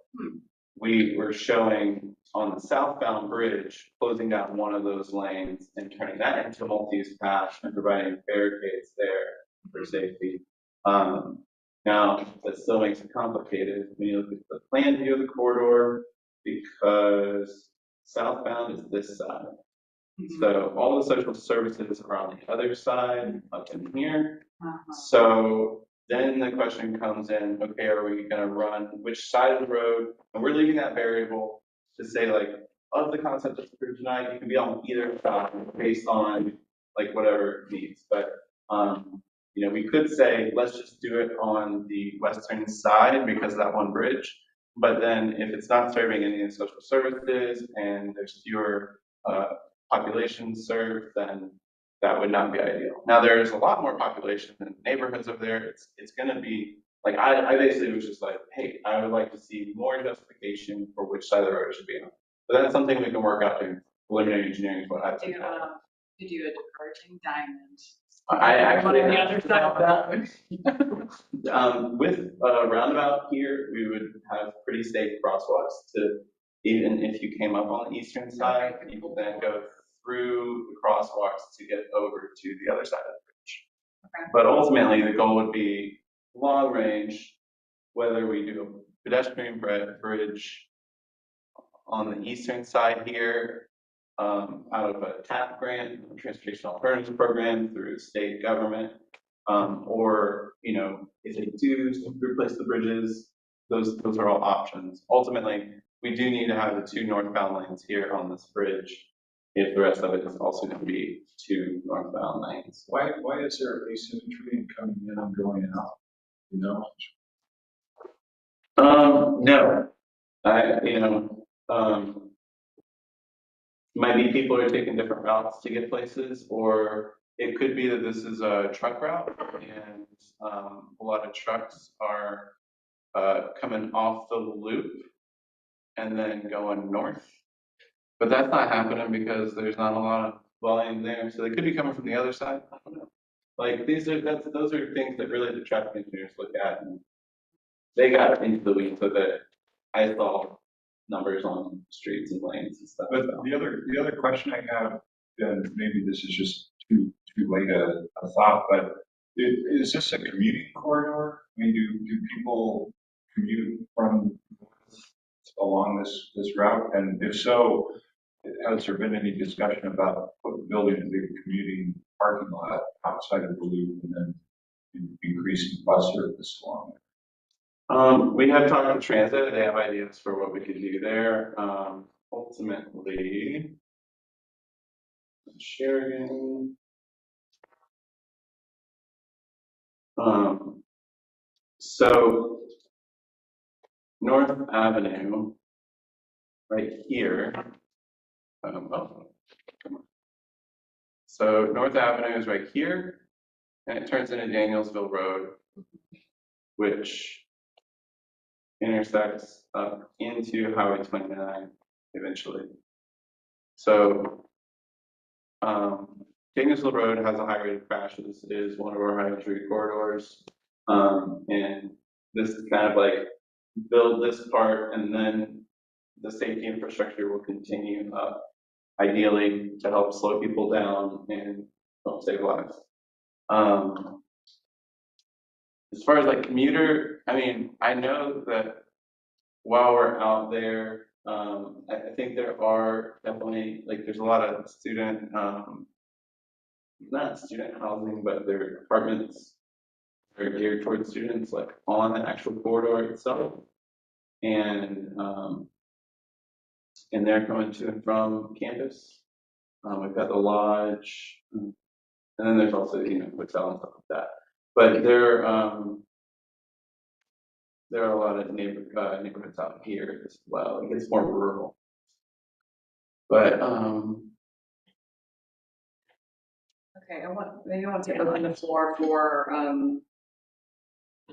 Speaker 1: we were showing on the southbound bridge, closing down one of those lanes and turning that into a multi-use path and providing barricades there for safety. Now, that still makes it complicated when you look at the plan view of the corridor, because southbound is this side. So all the social services are on the other side, up in here. So then the question comes in, okay, are we gonna run which side of the road? And we're leaving that variable to say like, of the concept that's approved tonight, you can be on either side based on like whatever it needs. But, you know, we could say, let's just do it on the western side because of that one bridge. But then if it's not serving any of the social services and there's fewer, populations served, then that would not be ideal. Now, there's a lot more population in neighborhoods over there. It's gonna be, like, I basically was just like, hey, I would like to see more justification for which side of the road it should be on. But that's something we can work out during preliminary engineering is what I think.
Speaker 2: To do a diverging diamond.
Speaker 1: I actually
Speaker 2: On the other side.
Speaker 1: With a roundabout here, we would have pretty safe crosswalks to, even if you came up on the eastern side, you could then go through the crosswalks to get over to the other side of the bridge.
Speaker 2: Okay.
Speaker 1: But ultimately, the goal would be long range, whether we do a pedestrian bridge on the eastern side here, out of a TAP grant, Transportation Alternatives Program through state government, or, you know, if they do replace the bridges, those are all options. Ultimately, we do need to have the two northbound lanes here on this bridge, if the rest of it is also going to be two northbound lanes.
Speaker 6: Why is there asymmetry in coming in and going out? You know?
Speaker 1: No, might be people are taking different routes to get places, or it could be that this is a truck route and a lot of trucks are coming off the loop and then going north. But that's not happening because there's not a lot of volume there, so they could be coming from the other side. I don't know. Like those are things that really the traffic engineers look at, and they got into the weeds with it. I saw numbers on streets and lanes and stuff.
Speaker 6: But the other question I have, and maybe this is just too late a thought, but is this a commuting corridor? I mean, do people commute from along this route? And if so, has there been any discussion about building a big commuting parking lot outside of the loop and then increasing bus service along it?
Speaker 1: We have talked to transit, they have ideas for what we could do there. Ultimately, sharing. So North Avenue, right here. So North Avenue is right here, and it turns into Danielsville Road, which intersects up into Highway 29 eventually. So Danielsville Road has a high rate of crashes. It is one of our highest rate corridors. And this is kind of like build this part and then the safety infrastructure will continue up, ideally to help slow people down and help save lives. As far as like commuter, I mean, I know that while we're out there, I think there are definitely, like, there's a lot of student, not student housing, but their apartments are geared towards students, like on the actual corridor itself. and they're coming to and from campus. We've got the lodge, and then there's also, hotel and stuff like that. But there are a lot of neighborhoods out here as well. It gets more rural. But,
Speaker 2: Okay, maybe I want to open the floor for,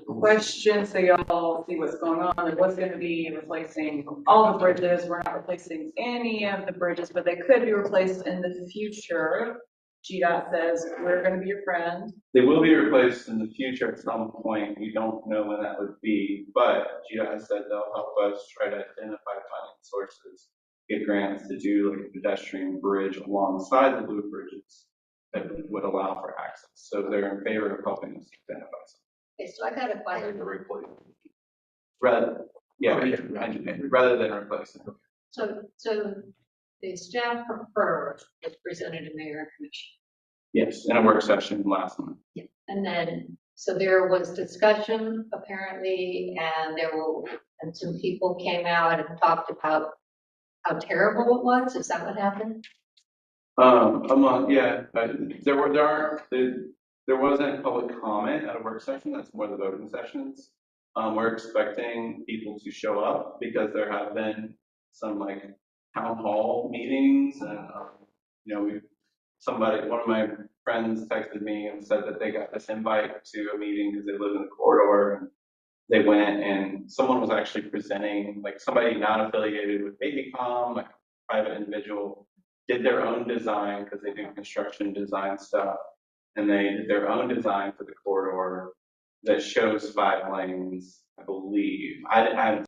Speaker 2: questions, so y'all see what's going on. There was gonna be replacing all the bridges. We're not replacing any of the bridges, but they could be replaced in the future. GDOT says, we're gonna be your friend.
Speaker 1: they will be replaced in the future at some point. We don't know when that would be, but GDOT has said they'll help us try to identify funding sources, get grants to do like a pedestrian bridge alongside the blue bridges that would allow for access. So they're in favor of helping us identify something.
Speaker 4: Okay, so I got a question.
Speaker 1: Rather, yeah, rather than replace it.
Speaker 4: So the staff prefers what's presented to mayor and commission.
Speaker 1: Yes, in a work session last month.
Speaker 4: And then, so there was discussion apparently, and some people came out and talked about how terrible it was. Is that what happened?
Speaker 1: Yeah, there wasn't public comment at a work session. That's more the voting sessions. We're expecting people to show up because there have been some like town hall meetings and, one of my friends texted me and said that they got this invite to a meeting because they live in the corridor, and they went and someone was actually presenting, like somebody not affiliated with Babycom, like a private individual, did their own design because they do construction design stuff, and they did their own design for the corridor that shows 5 lanes, I believe. I haven't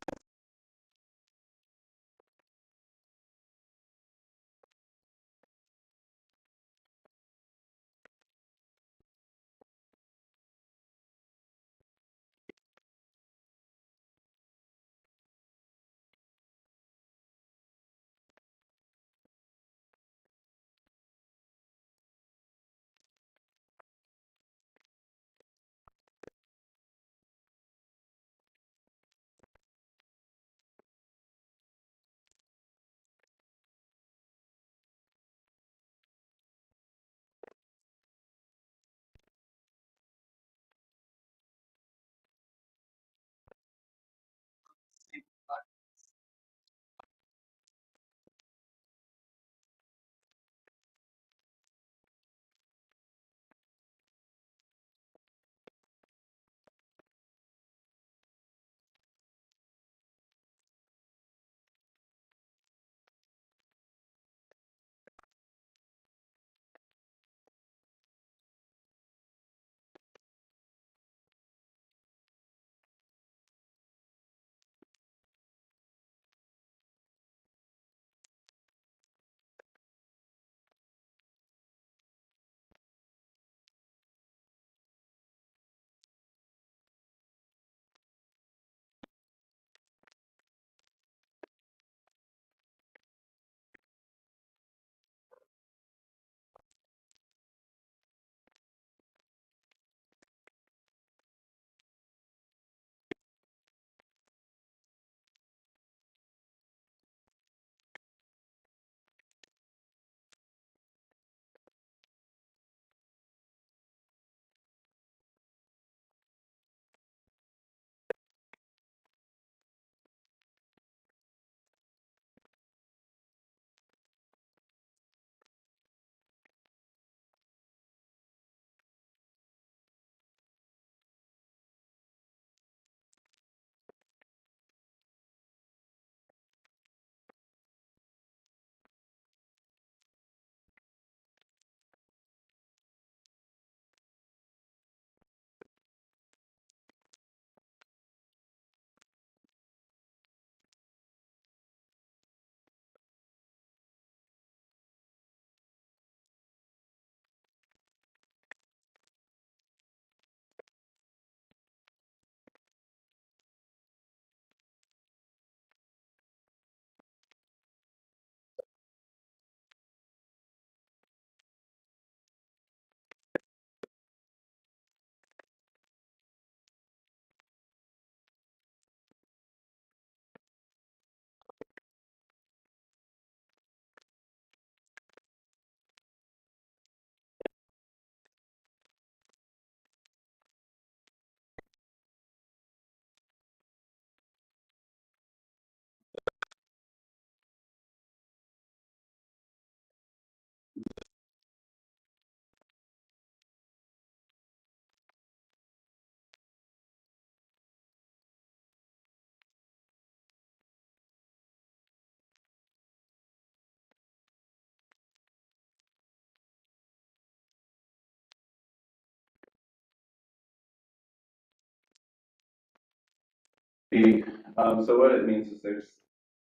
Speaker 1: So what it means is there's,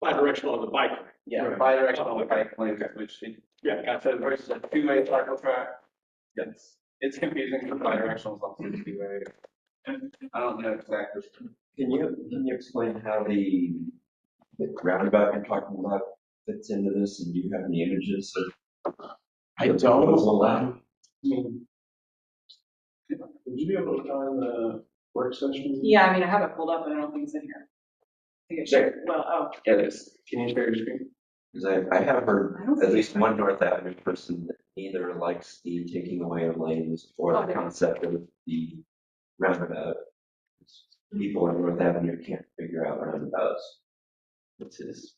Speaker 7: Bi-directional on the bike.
Speaker 1: yeah, bi-directional bike lanes, which,
Speaker 7: Yeah,
Speaker 1: so versus a two-way cycle track. It's confusing because bi-directional is also two-way. I don't know exactly.
Speaker 3: Can you explain how the roundabout you're talking about fits into this, and do you have any images of?
Speaker 1: I
Speaker 3: the
Speaker 1: don't.
Speaker 3: proposal?
Speaker 1: I mean, would you be able to find the work session?
Speaker 2: Yeah, I mean, I have it pulled up, but I don't think it's in here. I think it's, well, oh,
Speaker 1: Yeah, it is. Can you share your screen?
Speaker 3: Because I have heard
Speaker 2: I don't
Speaker 3: at
Speaker 2: see
Speaker 3: least
Speaker 2: it.
Speaker 3: one North Avenue person that either likes the taking away of lanes or
Speaker 2: Oh,
Speaker 3: the
Speaker 2: there.
Speaker 3: concept of the roundabout. People on North Avenue can't figure out roundabouts. What's his?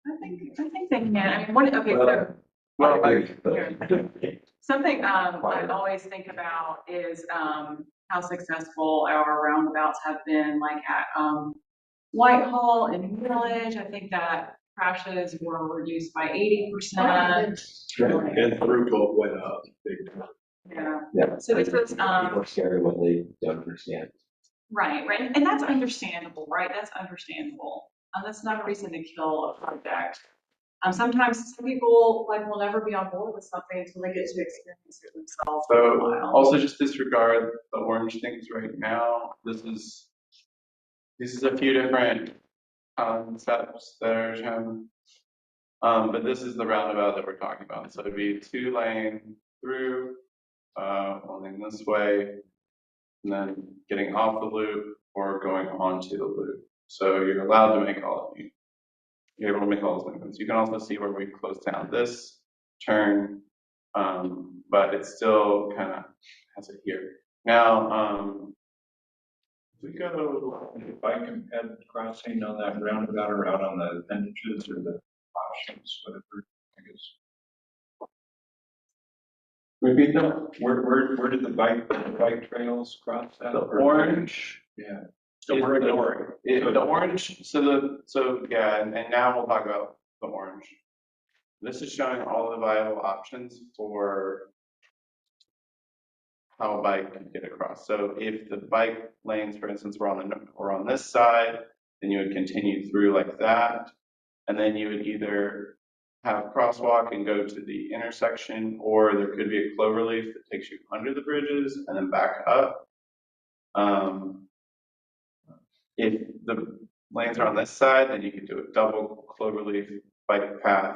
Speaker 2: I think they can. I mean, what, okay, so.
Speaker 1: Well,
Speaker 3: I agree, but.
Speaker 2: Something I always think about is how successful our roundabouts have been, like at Whitehall and Village. I think that crashes were reduced by 80%.
Speaker 7: And throughput went up big time.
Speaker 2: Yeah.
Speaker 3: Yeah.
Speaker 2: So this is
Speaker 3: People are scared of what they don't understand.
Speaker 2: right, and that's understandable, right? That's understandable. That's not a reason to kill a project. Sometimes some people like will never be on board with something until they get to experience it themselves for a
Speaker 1: So
Speaker 2: while.
Speaker 1: also just disregard the orange things right now. This is a few different concepts that are shown. But this is the roundabout that we're talking about. So it'd be 2-lane through, one lane this way, and then getting off the loop or going onto the loop. So you're allowed to make you're able to make all those movements. You can also see where we've closed down this turn, but it still kind of has it here. Now, if we go,
Speaker 6: Bike and ped crossing on that roundabout or out on the appendages or the options, whatever, I guess.
Speaker 1: repeat that.
Speaker 6: Where did the bike trails cross that?
Speaker 1: The orange.
Speaker 6: Yeah.
Speaker 7: So we're ignoring.
Speaker 1: The orange, so yeah, and now we'll talk about the orange. This is showing all the viable options for how a bike can get across. So if the bike lanes, for instance, were on this side, then you would continue through like that. And then you would either have crosswalk and go to the intersection, or there could be a cloverleaf that takes you under the bridges and then back up. If the lanes are on this side, then you could do a double cloverleaf bike path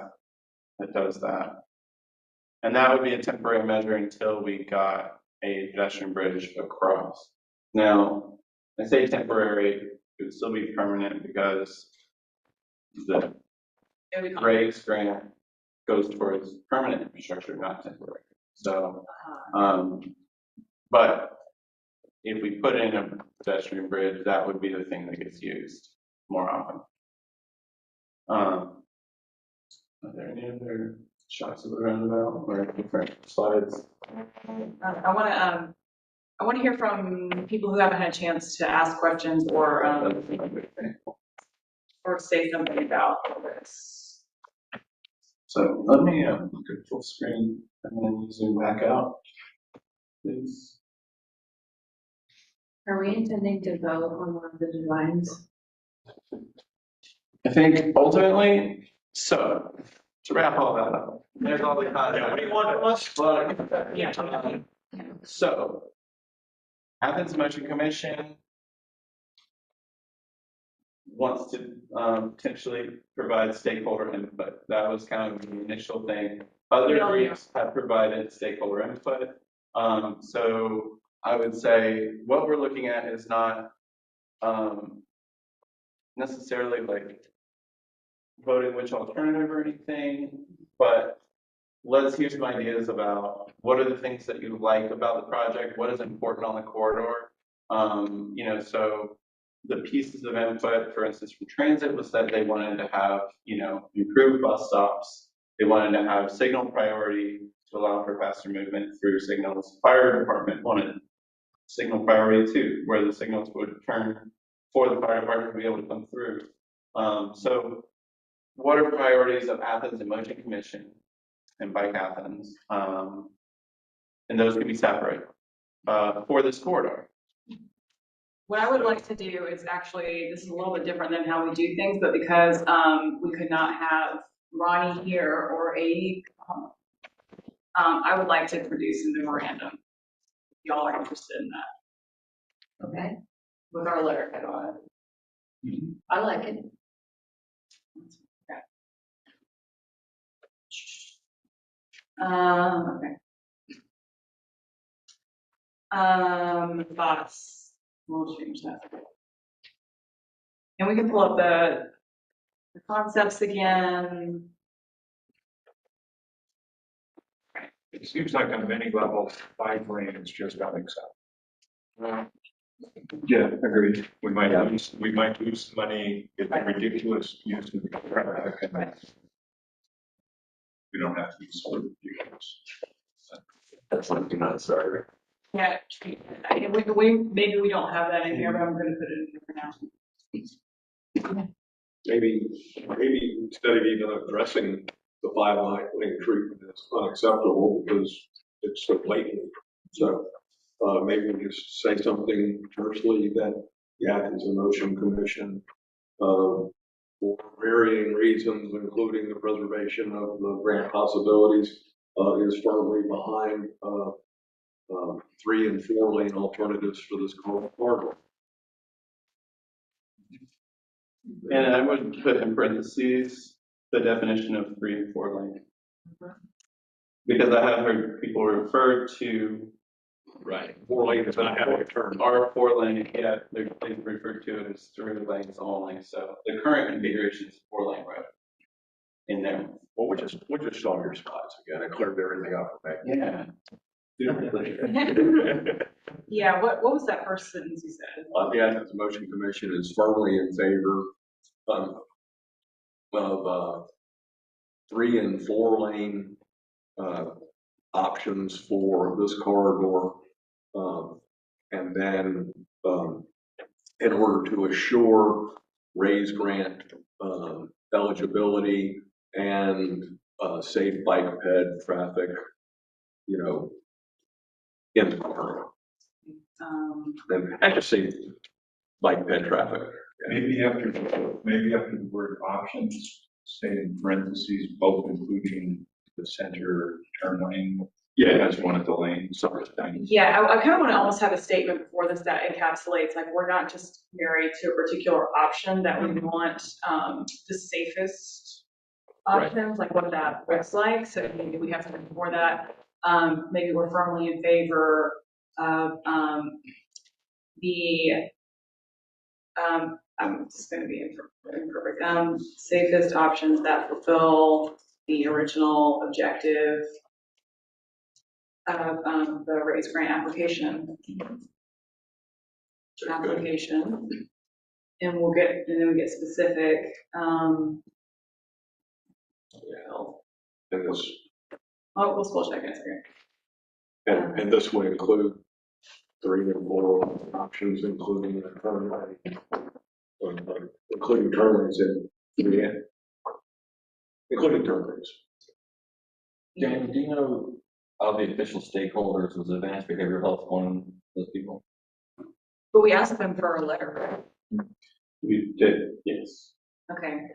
Speaker 1: that does that. And that would be a temporary measure until we got a pedestrian bridge across. Now, I say temporary, it would still be permanent because the Greg's grant goes towards permanent infrastructure, not temporary. So, but if we put in a pedestrian bridge, that would be the thing that gets used more often. Are there any other shots of the roundabout or different slides?
Speaker 2: I want to hear from people who haven't had a chance to ask questions or say something about this.
Speaker 1: So let me look at full screen and then zoom back out, please.
Speaker 8: Are we intending to vote on one of the designs?
Speaker 1: I think ultimately, so to wrap all that up, there's all the content.
Speaker 7: What do you want from us?
Speaker 1: Yeah. So, Athens Motion Commission wants to potentially provide stakeholder input. That was kind of the initial thing. Other groups have provided stakeholder input. So I would say what we're looking at is not necessarily like voting which alternative or anything, but let's hear some ideas about what are the things that you like about the project, what is important on the corridor. So the pieces of input, for instance, from transit was that they wanted to have, improved bus stops. They wanted to have signal priority to allow for faster movement through signals. Fire department wanted signal priority too, where the signals would turn for the fire department to be able to come through. So what are priorities of Athens and Motion Commission and Bike Athens? And those can be separate for this corridor.
Speaker 2: What I would like to do is actually, this is a little bit different than how we do things, but because we could not have Ronnie here or A, I would like to produce a memorandum. If y'all are interested in that,
Speaker 4: Okay,
Speaker 2: with our letterhead on it.
Speaker 4: I like it.
Speaker 2: Okay. Thoughts, we'll change that. And we can pull up the concepts again.
Speaker 6: It seems like on many levels, 5 lane is just unacceptable. Yeah, agreed. We might lose money, it's ridiculous use of the traffic, and we don't have to be so ridiculous.
Speaker 3: That's something not sorry.
Speaker 2: Yeah, maybe we don't have that in here, but I'm gonna put it in here for now.
Speaker 7: Maybe instead of even addressing the 5-lane treatment, it's unacceptable because it's so blatant. So, maybe we just say something firstly that the Athens and Ocean Commission, for varying reasons, including the preservation of the grant possibilities, is firmly behind, 3 and 4 lane alternatives for this corridor.
Speaker 1: And I would put in parentheses the definition of 3 and 4 lane. Because I have heard people refer to
Speaker 7: Right. 4 lane is not having a turn.
Speaker 1: our 4 lane, yeah, they refer to it as 3 lanes only. So the current configuration is 4 lane road in there.
Speaker 7: Well, we just saw your slides again. It cleared everything up. Okay.
Speaker 1: Yeah.
Speaker 2: Yeah, what was that first sentence you said?
Speaker 7: The Athens Motion Commission is firmly in favor of 3 and 4 lane options for this corridor, and then in order to assure raise grant eligibility and safe bike ped traffic, in the corridor. And I just say bike ped traffic.
Speaker 6: Maybe after the word options, say in parentheses, both including the center turn lane.
Speaker 7: Yeah.
Speaker 6: As one of the lanes.
Speaker 7: Sorry.
Speaker 2: Yeah, I kind of want to almost have a statement before this that encapsulates, like, we're not just married to a particular option, that we want the safest options, like what that looks like. So maybe we have something before that. Maybe we're firmly in favor of I'm just going to be imperfect, safest options that fulfill the original objective of the raise grant application. And then we get specific,
Speaker 7: And this,
Speaker 2: we'll spell check in a second.
Speaker 7: and this would include 3 and 4 options, including the turn lane, including turn lanes including turn lanes.
Speaker 9: Dan, do you know of the official stakeholders? Was Advanced Behavioral Health one of those people?
Speaker 2: But we asked them for a letter.
Speaker 1: We did, yes.
Speaker 2: Okay.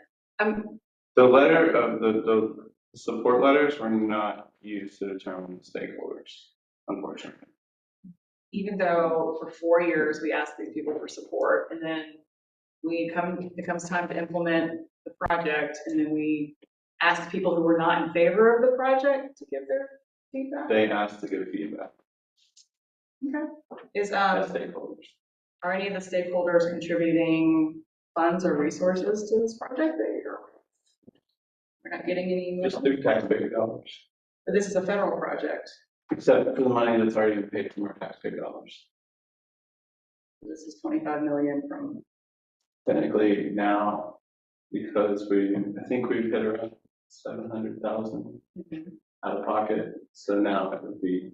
Speaker 1: The letter of the support letters were not used to determine stakeholders, unfortunately.
Speaker 2: Even though for 4 years we asked these people for support, and then it comes time to implement the project, and then we asked people who were not in favor of the project to give their feedback.
Speaker 1: They asked to give feedback
Speaker 2: Okay.
Speaker 1: as stakeholders.
Speaker 2: Are any of the stakeholders contributing funds or resources to this project? We're not getting any.
Speaker 1: Just through taxpayer dollars,
Speaker 2: But this is a federal project.
Speaker 1: except for the money that's already been paid from our taxpayer dollars.
Speaker 2: This is 25 million from.
Speaker 1: Technically now, because I think we've hit around 700,000 out of pocket. So now it would be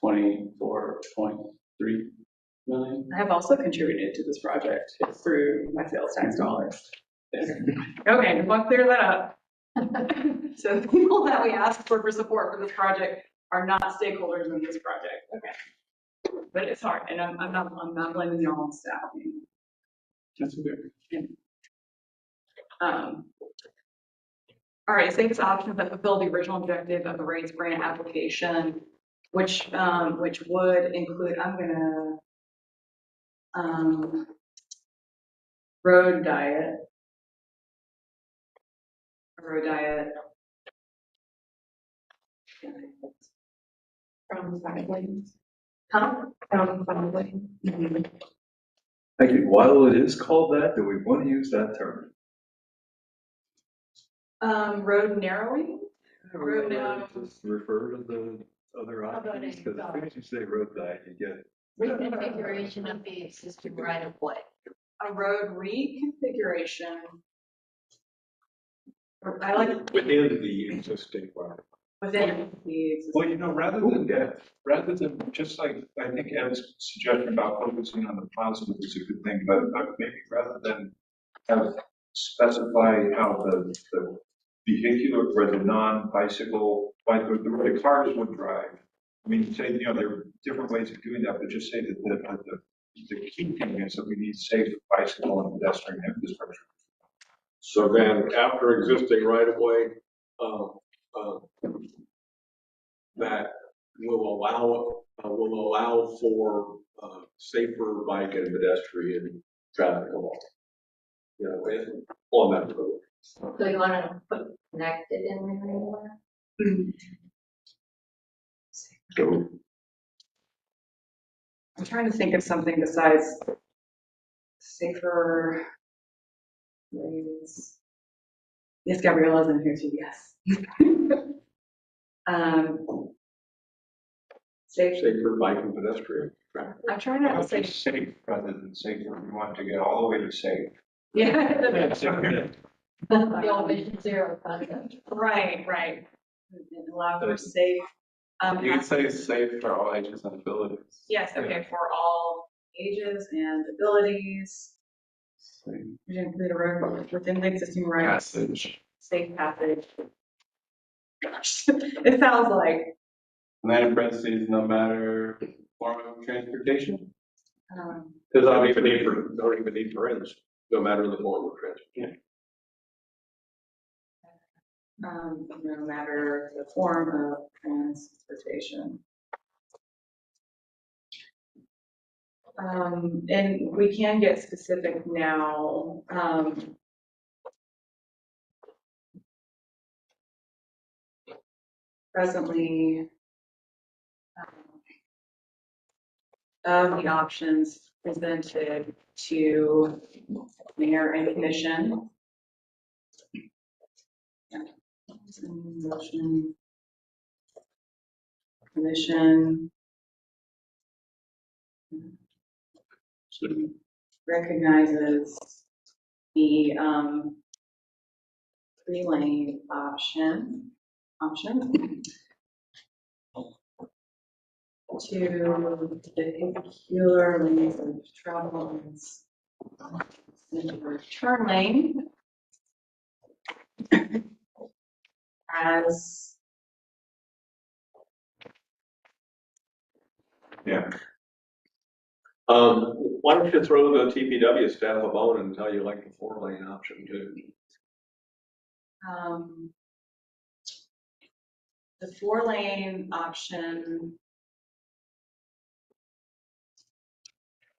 Speaker 1: 24.3 million.
Speaker 2: I have also contributed to this project through my sales tax dollars. Okay, just want to clear that up. So the people that we asked for support for this project are not stakeholders in this project. Okay. but it's hard, and I'm not blaming your own staff.
Speaker 1: That's okay.
Speaker 2: All right, safest options that fulfill the original objective of the rates grant application, which would include, road diet. Road diet.
Speaker 8: From 5 lanes.
Speaker 2: Huh?
Speaker 8: From 5 lanes.
Speaker 6: Thank you. While it is called that, do we want to use that term?
Speaker 2: Road narrowing? Road now.
Speaker 6: Just refer to the other
Speaker 4: How about
Speaker 6: options,
Speaker 4: it?
Speaker 6: because as soon as you say road diet, you get.
Speaker 4: Reconfiguration of the existing right of way.
Speaker 2: A road reconfiguration. I like
Speaker 7: Within the existing right.
Speaker 2: within the existing.
Speaker 6: Well, you know, rather than, just like, I think Ed's suggestion about focusing on the positive is a good thing, but maybe rather than have specify how the vehicular, or the non-bicycle, like the cars would drive. I mean, say, you know, there are different ways of doing that, but just say that the key thing is that we need safe bicycle and pedestrian infrastructure.
Speaker 7: So then after existing right of way, that will allow for safer bike and pedestrian traffic along. You know, on that road.
Speaker 4: So you want to put connected in there anywhere?
Speaker 2: I'm trying to think of something besides safer ways. Yes, Gabriella's in here too, yes.
Speaker 7: Safer bike and pedestrian traffic.
Speaker 2: I'm trying not to
Speaker 6: Just
Speaker 2: say,
Speaker 6: safe rather than safer. We want to get all the way to safe.
Speaker 2: yeah.
Speaker 4: The old Vision Zero concept.
Speaker 2: Right. And allow for safe.
Speaker 1: You can say safe for all ages and abilities.
Speaker 2: Yes, okay, for all ages and abilities. You include a road within the existing rights.
Speaker 1: Passage.
Speaker 2: Safe passage. Gosh, it sounds like,
Speaker 1: And then in parentheses, no matter form of transportation.
Speaker 7: Because don't even need friends, no matter the form of transportation.
Speaker 2: No matter the form of transportation. And we can get specific now. Presently, of the options presented to mayor and commission. Motion. Commission. Recognizes the 3-lane option to vehicular lanes of travel and turn lane as
Speaker 6: Yeah.
Speaker 7: Why don't you throw the TPW staff a bone and tell you like the 4-lane option too?
Speaker 2: the 4-lane option.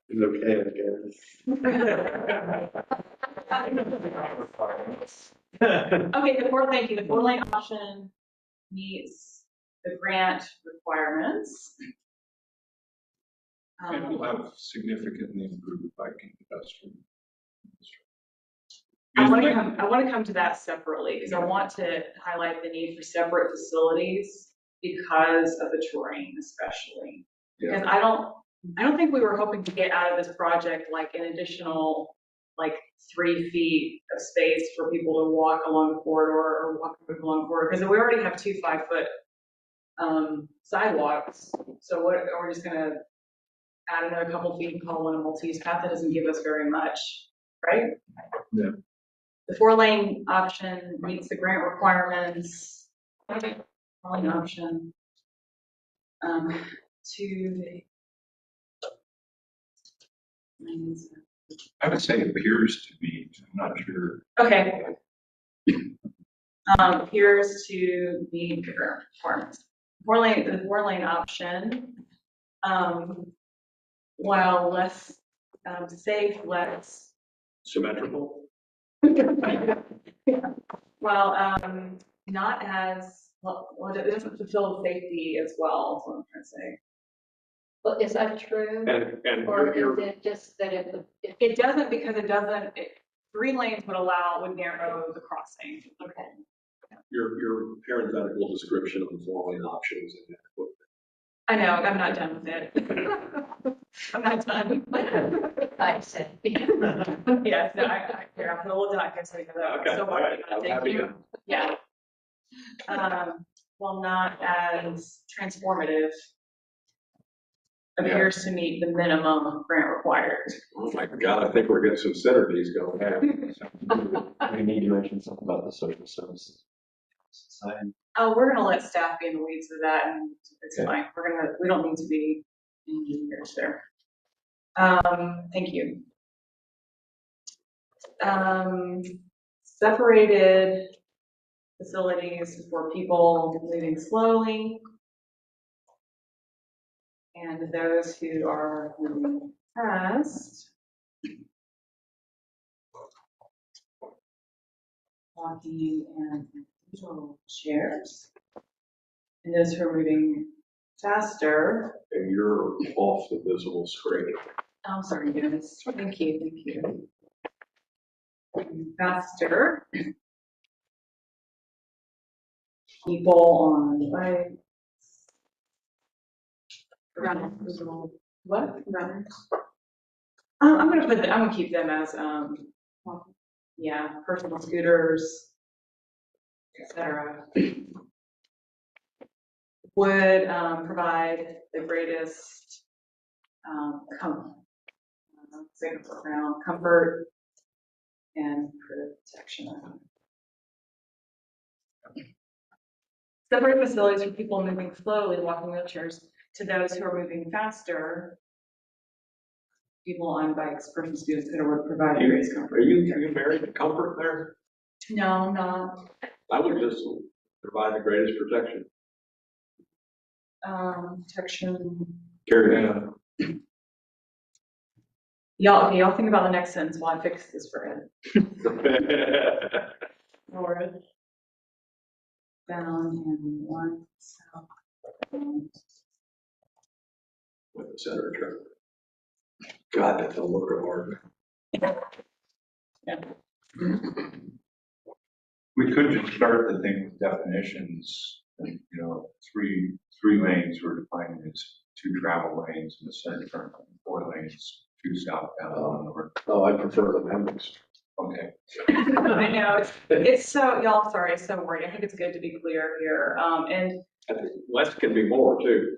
Speaker 7: It's okay,
Speaker 2: Okay, thank you. The 4-lane option meets the grant requirements.
Speaker 6: And we'll have significantly improved biking pedestrian.
Speaker 2: I want to come to that separately because I want to highlight the need for separate facilities because of the terrain especially. Because I don't think we were hoping to get out of this project like an additional like 3 feet of space for people to walk along the corridor or walk along the corridor because we already have 2 5-foot sidewalks. So we're just gonna add another couple feet and call one a multi-use path. That doesn't give us very much, right?
Speaker 6: Yeah.
Speaker 2: The 4-lane option meets the grant requirements. 4-lane option. To
Speaker 6: I would say appears to be, I'm not sure.
Speaker 2: Okay. Appears to be bigger requirements. The 4-lane option, while less safe, less
Speaker 7: Symmetrical?
Speaker 2: well, not as well, it doesn't fulfill safety as well, is what I'm trying to say.
Speaker 4: Well, is that true?
Speaker 7: And
Speaker 4: Or
Speaker 7: you're,
Speaker 4: is it just that
Speaker 2: It doesn't because it doesn't, 3 lanes would narrow the crossing.
Speaker 4: okay.
Speaker 7: your parenthetical description of the 4-lane option is inadequate.
Speaker 2: I know, I'm not done with it. I'm not done.
Speaker 4: I said.
Speaker 2: Yes, no, I'm a little done, so
Speaker 7: Okay,
Speaker 2: so
Speaker 7: all right, I'm
Speaker 2: thank
Speaker 7: happy
Speaker 2: you.
Speaker 7: to.
Speaker 2: Yeah. While not as transformative, appears to meet the minimum grant required.
Speaker 7: Oh my God, I think we're getting some synergies going.
Speaker 3: We need to mention something about the social services side.
Speaker 2: Oh, we're gonna let staff be in the weeds with that, and it's
Speaker 3: Okay.
Speaker 2: fine. We don't need to be engineers there. Thank you. Separated facilities for people moving slowly and those who are moving fast. Walking and individual chairs. And those who are moving faster.
Speaker 7: And you're off the visible screen.
Speaker 2: I'm sorry, guys. Thank you. Faster. People on bikes. Runners. What? Runners. I'm gonna keep them as, yeah, personal scooters, etc. Would provide the greatest comfort and protection. Separate facilities for people moving slowly, walking wheelchairs, to those who are moving faster. People on bikes, personal scooters, etc. would provide the greatest comfort.
Speaker 7: Are you married to comfort there?
Speaker 2: No, I'm not.
Speaker 7: I would just provide the greatest protection.
Speaker 2: Protection.
Speaker 7: Carry on.
Speaker 2: Y'all think about the next sentence while I fix this for Ed. Or down and one south.
Speaker 7: With the center of traffic. God, that's a look of hard.
Speaker 2: Yeah.
Speaker 6: We could just start the thing with definitions, and, you know, three lanes were defined as 2 travel lanes in the center turn, 4 lanes, 2 southbound, 1 north.
Speaker 7: Oh, I prefer the amendments.
Speaker 6: Okay.
Speaker 2: I know, it's so, y'all, sorry, it's so wordy. I think it's good to be clear here. And
Speaker 7: I think less can be more too.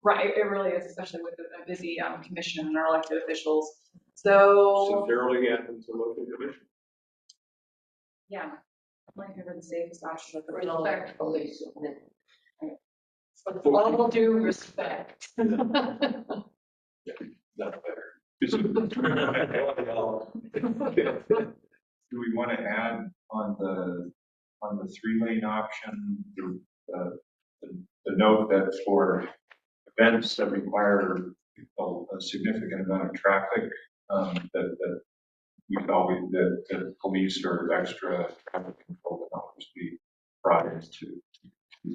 Speaker 2: right, it really is, especially with a busy commission and our elected officials. So,
Speaker 7: Sincerely, Athens and local commission.
Speaker 2: yeah, I'm looking for the safest option.
Speaker 4: Respectfully submit. With all due respect.
Speaker 7: Not better.
Speaker 6: Do we want to add on the 3-lane option, the note that for events that require a significant amount of traffic, that we could always, that police or extra traffic control would always be brought into.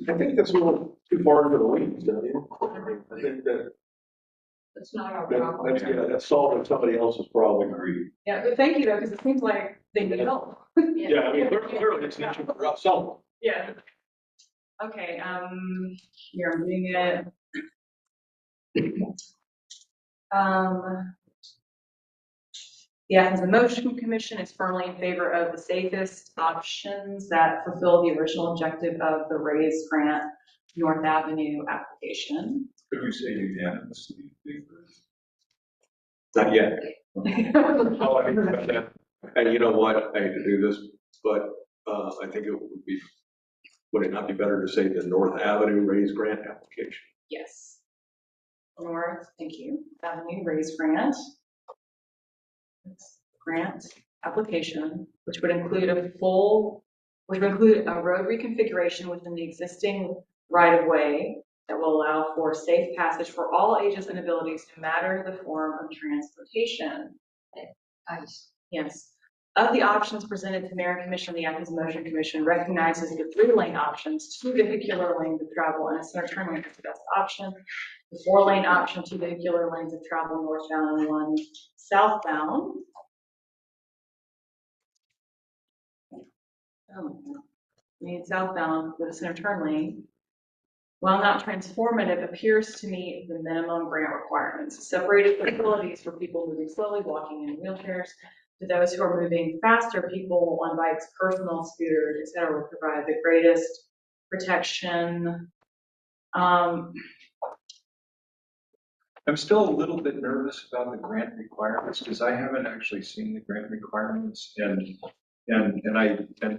Speaker 7: I think that's a little too far into the weeds, don't you? I think that,
Speaker 4: It's not our problem.
Speaker 7: that's solving somebody else's problem.
Speaker 6: Agreed.
Speaker 2: Yeah, but thank you though, because it seems like they need help.
Speaker 7: Yeah, I mean, clearly it's an issue for us, someone.
Speaker 2: Yeah. Okay, here, I'm doing it. The Athens and Motion Commission is firmly in favor of the safest options that fulfill the original objective of the RAISE Grant North Avenue application.
Speaker 6: Could you say unanimously?
Speaker 7: Not yet. Oh, I think about that. And you know what, I hate to do this, but I think it would it not be better to say the North Avenue Raise Grant application?
Speaker 2: Yes. North, thank you, Avenue RAISE Grant. grant application, which would include a road reconfiguration within the existing right-of-way that will allow for safe passage for all ages and abilities, no matter the form of transportation.
Speaker 4: Nice.
Speaker 2: Yes. Of the options presented to Mayor and Commission, the Athens Motion Commission recognizes the 3-lane options, 2 vehicular lanes of travel, and a center turn lane is the best option. The 4-lane option, 2 vehicular lanes of travel northbound and 1 southbound. Southbound with a center turn lane, while not transformative, appears to meet the minimum grant requirements. Separated facilities for people moving slowly, walking in wheelchairs, to those who are moving faster, people on bikes, personal scooters, etc., will provide the greatest protection.
Speaker 6: I'm still a little bit nervous about the grant requirements because I haven't actually seen the grant requirements and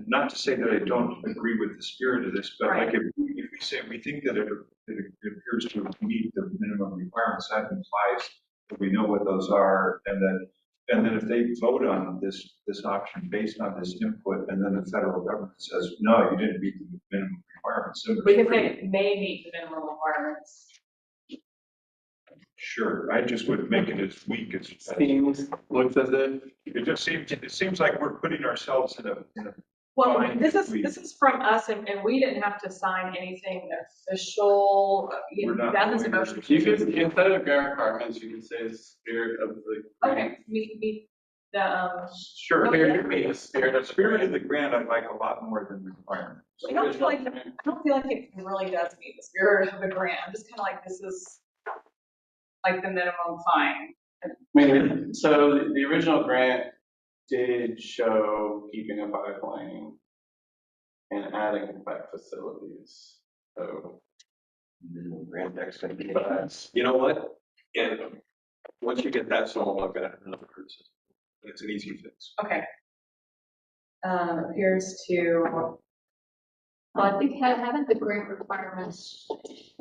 Speaker 6: not to say that I don't agree with the spirit of this, but like if we say we think that it appears to meet the minimum requirements, that implies that we know what those are, and then if they vote on this option based on this input, and then the federal government says, no, you didn't meet the minimum requirements. So
Speaker 2: we can say it may meet the minimum requirements.
Speaker 6: Sure, I just would make it as weak as.
Speaker 1: Looks as if.
Speaker 6: It seems like we're putting ourselves in a.
Speaker 2: Well,
Speaker 6: fine
Speaker 2: this
Speaker 6: between.
Speaker 2: is from us, and we didn't have to sign anything official.
Speaker 6: We're not
Speaker 2: Athens
Speaker 6: doing
Speaker 2: Motion.
Speaker 6: this.
Speaker 1: You could, instead of grant requirements, you can say spirit of the.
Speaker 2: Okay,
Speaker 6: Sure.
Speaker 1: The spirit
Speaker 6: The
Speaker 1: of
Speaker 6: spirit of the grant I like a lot more than requirements.
Speaker 2: I don't feel like it really does meet the spirit of the grant. I'm just kind of like, this is like the minimum fine.
Speaker 1: I mean, so the original grant did show keeping a bike lane and adding bike facilities. So,
Speaker 3: Minimum grant expectation.
Speaker 1: but
Speaker 7: You know what? And once you get that solved, I've got another criticism. It's an easy fix.
Speaker 2: Okay. Appears to,
Speaker 4: Well, I think haven't the grant requirements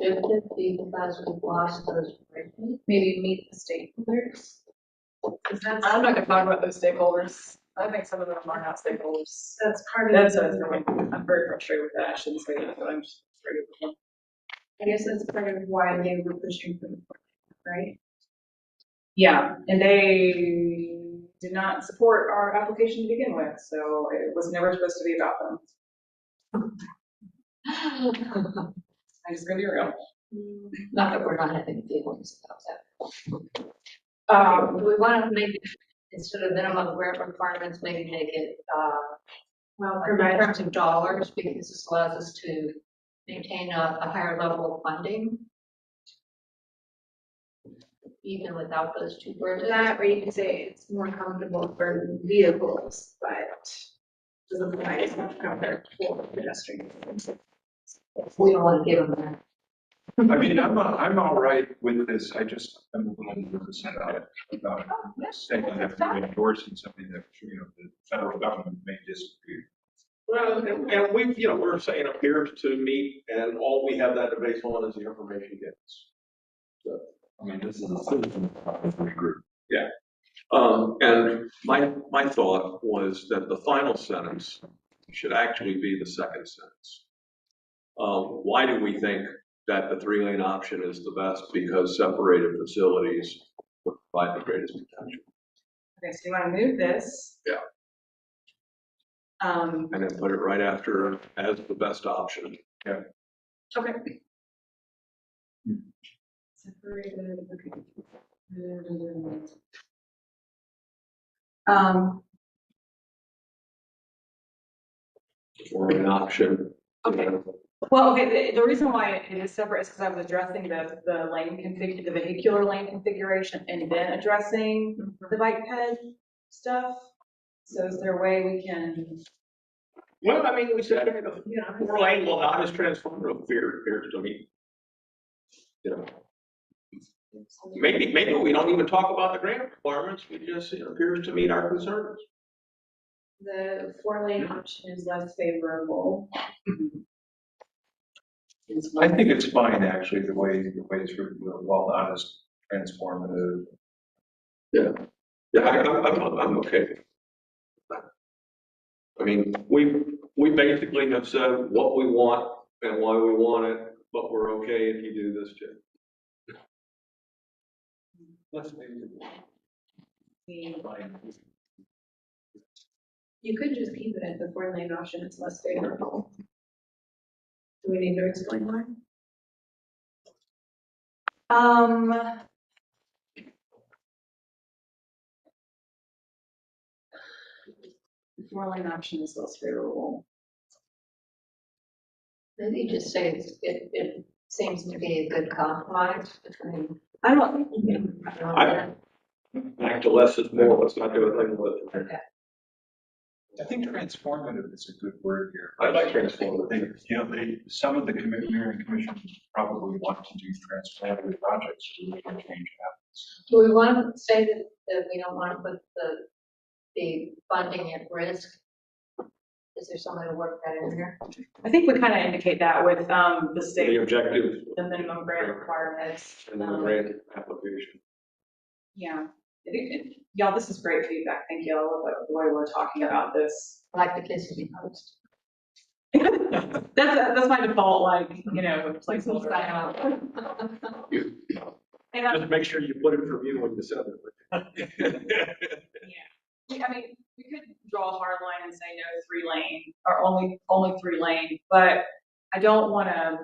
Speaker 4: shifted because we've lost those bridges?
Speaker 5: Maybe meet the stakeholders.
Speaker 2: I'm not gonna talk about those stakeholders. I think some of them are not stakeholders.
Speaker 5: That's part of.
Speaker 2: That's really, I'm very frustrated with that. I shouldn't say that, but I'm just frustrated with them.
Speaker 5: I guess that's part of why they were pushing for the, right?
Speaker 2: Yeah, and they did not support our application to begin with, so it was never supposed to be about them. I'm just gonna be real.
Speaker 4: Not that we're not having feelings about that. Do we want to make, instead of minimum grant requirements, maybe make it,
Speaker 5: Well,
Speaker 4: in terms of dollars, because this allows us to maintain a higher level of funding, even without those 2 bridges.
Speaker 5: that, or you could say it's more comfortable for vehicles, but doesn't apply as much comfort for pedestrians.
Speaker 4: We don't want to give them that.
Speaker 6: I mean, I'm all right with this, I just, I'm a little nervous about saying that we're endorsing something that, the federal government may disagree.
Speaker 7: Well, and we're saying appears to meet, and all we have that to base on is the information given. So,
Speaker 9: I mean, this is a citizen advisory group.
Speaker 7: yeah. And my thought was that the final sentence should actually be the second sentence. Why do we think that the 3-lane option is the best? Because separated facilities would provide the greatest potential.
Speaker 2: Okay, so you want to move this?
Speaker 7: Yeah. And then put it right after as the best option.
Speaker 6: Yeah.
Speaker 2: Okay. Separated, okay.
Speaker 7: Or an option.
Speaker 2: Okay. Well, okay, the reason why it is separate is because I was addressing the lane config, the vehicular lane configuration, and then addressing the bike ped stuff. So is there a way we can?
Speaker 7: Well, I mean, we said, the 4-lane will not as transformative appears to me. Maybe we don't even talk about the grant requirements, we just, it appears to meet our concerns.
Speaker 5: The 4-lane option is less favorable.
Speaker 6: I think it's fine, actually, the way it's written, well, not as transformative.
Speaker 7: Yeah. Yeah, I'm okay. I mean, we basically have said what we want and why we want it, but we're okay if you do this too. Let's make it.
Speaker 8: You could just keep it at the 4-lane option, it's less favorable. Do we need to explain why?
Speaker 2: The 4-lane option is less favorable.
Speaker 4: Maybe just say it seems to be a good compromise between.
Speaker 2: I don't,
Speaker 7: Back to less is more, let's not do a thing with it.
Speaker 4: Okay.
Speaker 6: I think transformative is a good word here.
Speaker 7: I like transformative.
Speaker 6: You know, some of the mayor and commission probably want to do transformative projects to really change habits.
Speaker 4: Do we want to say that we don't want to put the funding at risk? Is there some way to work that in here?
Speaker 2: I think we kind of indicate that with the
Speaker 7: The
Speaker 2: state,
Speaker 7: objective
Speaker 2: the minimum grant requirements.
Speaker 7: and the grant application.
Speaker 2: Yeah, I think, y'all, this is great feedback. Thank you all about the way we're talking about this.
Speaker 4: Like the kids to be post.
Speaker 2: That's my default, like, you know, placeholder. And
Speaker 7: Just make sure you put it from you when you said it.
Speaker 2: yeah, I mean, we could draw a hard line and say no 3-lane or only 3-lane, but I don't want to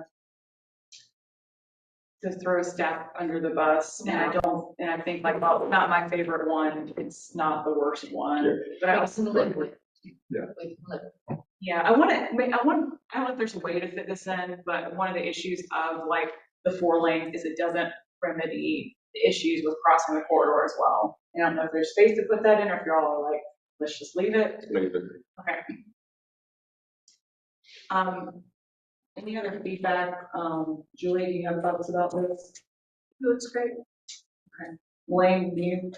Speaker 2: throw staff under the bus. And I think like, well, it's not my favorite one. It's not the worst one, but I
Speaker 4: We
Speaker 2: also
Speaker 4: can live with.
Speaker 7: Yeah.
Speaker 4: We can live.
Speaker 2: yeah, I don't know if there's a way to fit this in, but one of the issues of like the 4 lanes is it doesn't remedy the issues with crossing the corridor as well. I don't know if there's space to put that in or if you're all like, let's just leave it.
Speaker 7: Leave it.
Speaker 2: Okay. Any other feedback? Julie, do you have thoughts about this?
Speaker 8: It looks great.
Speaker 2: Okay. Wayne, you?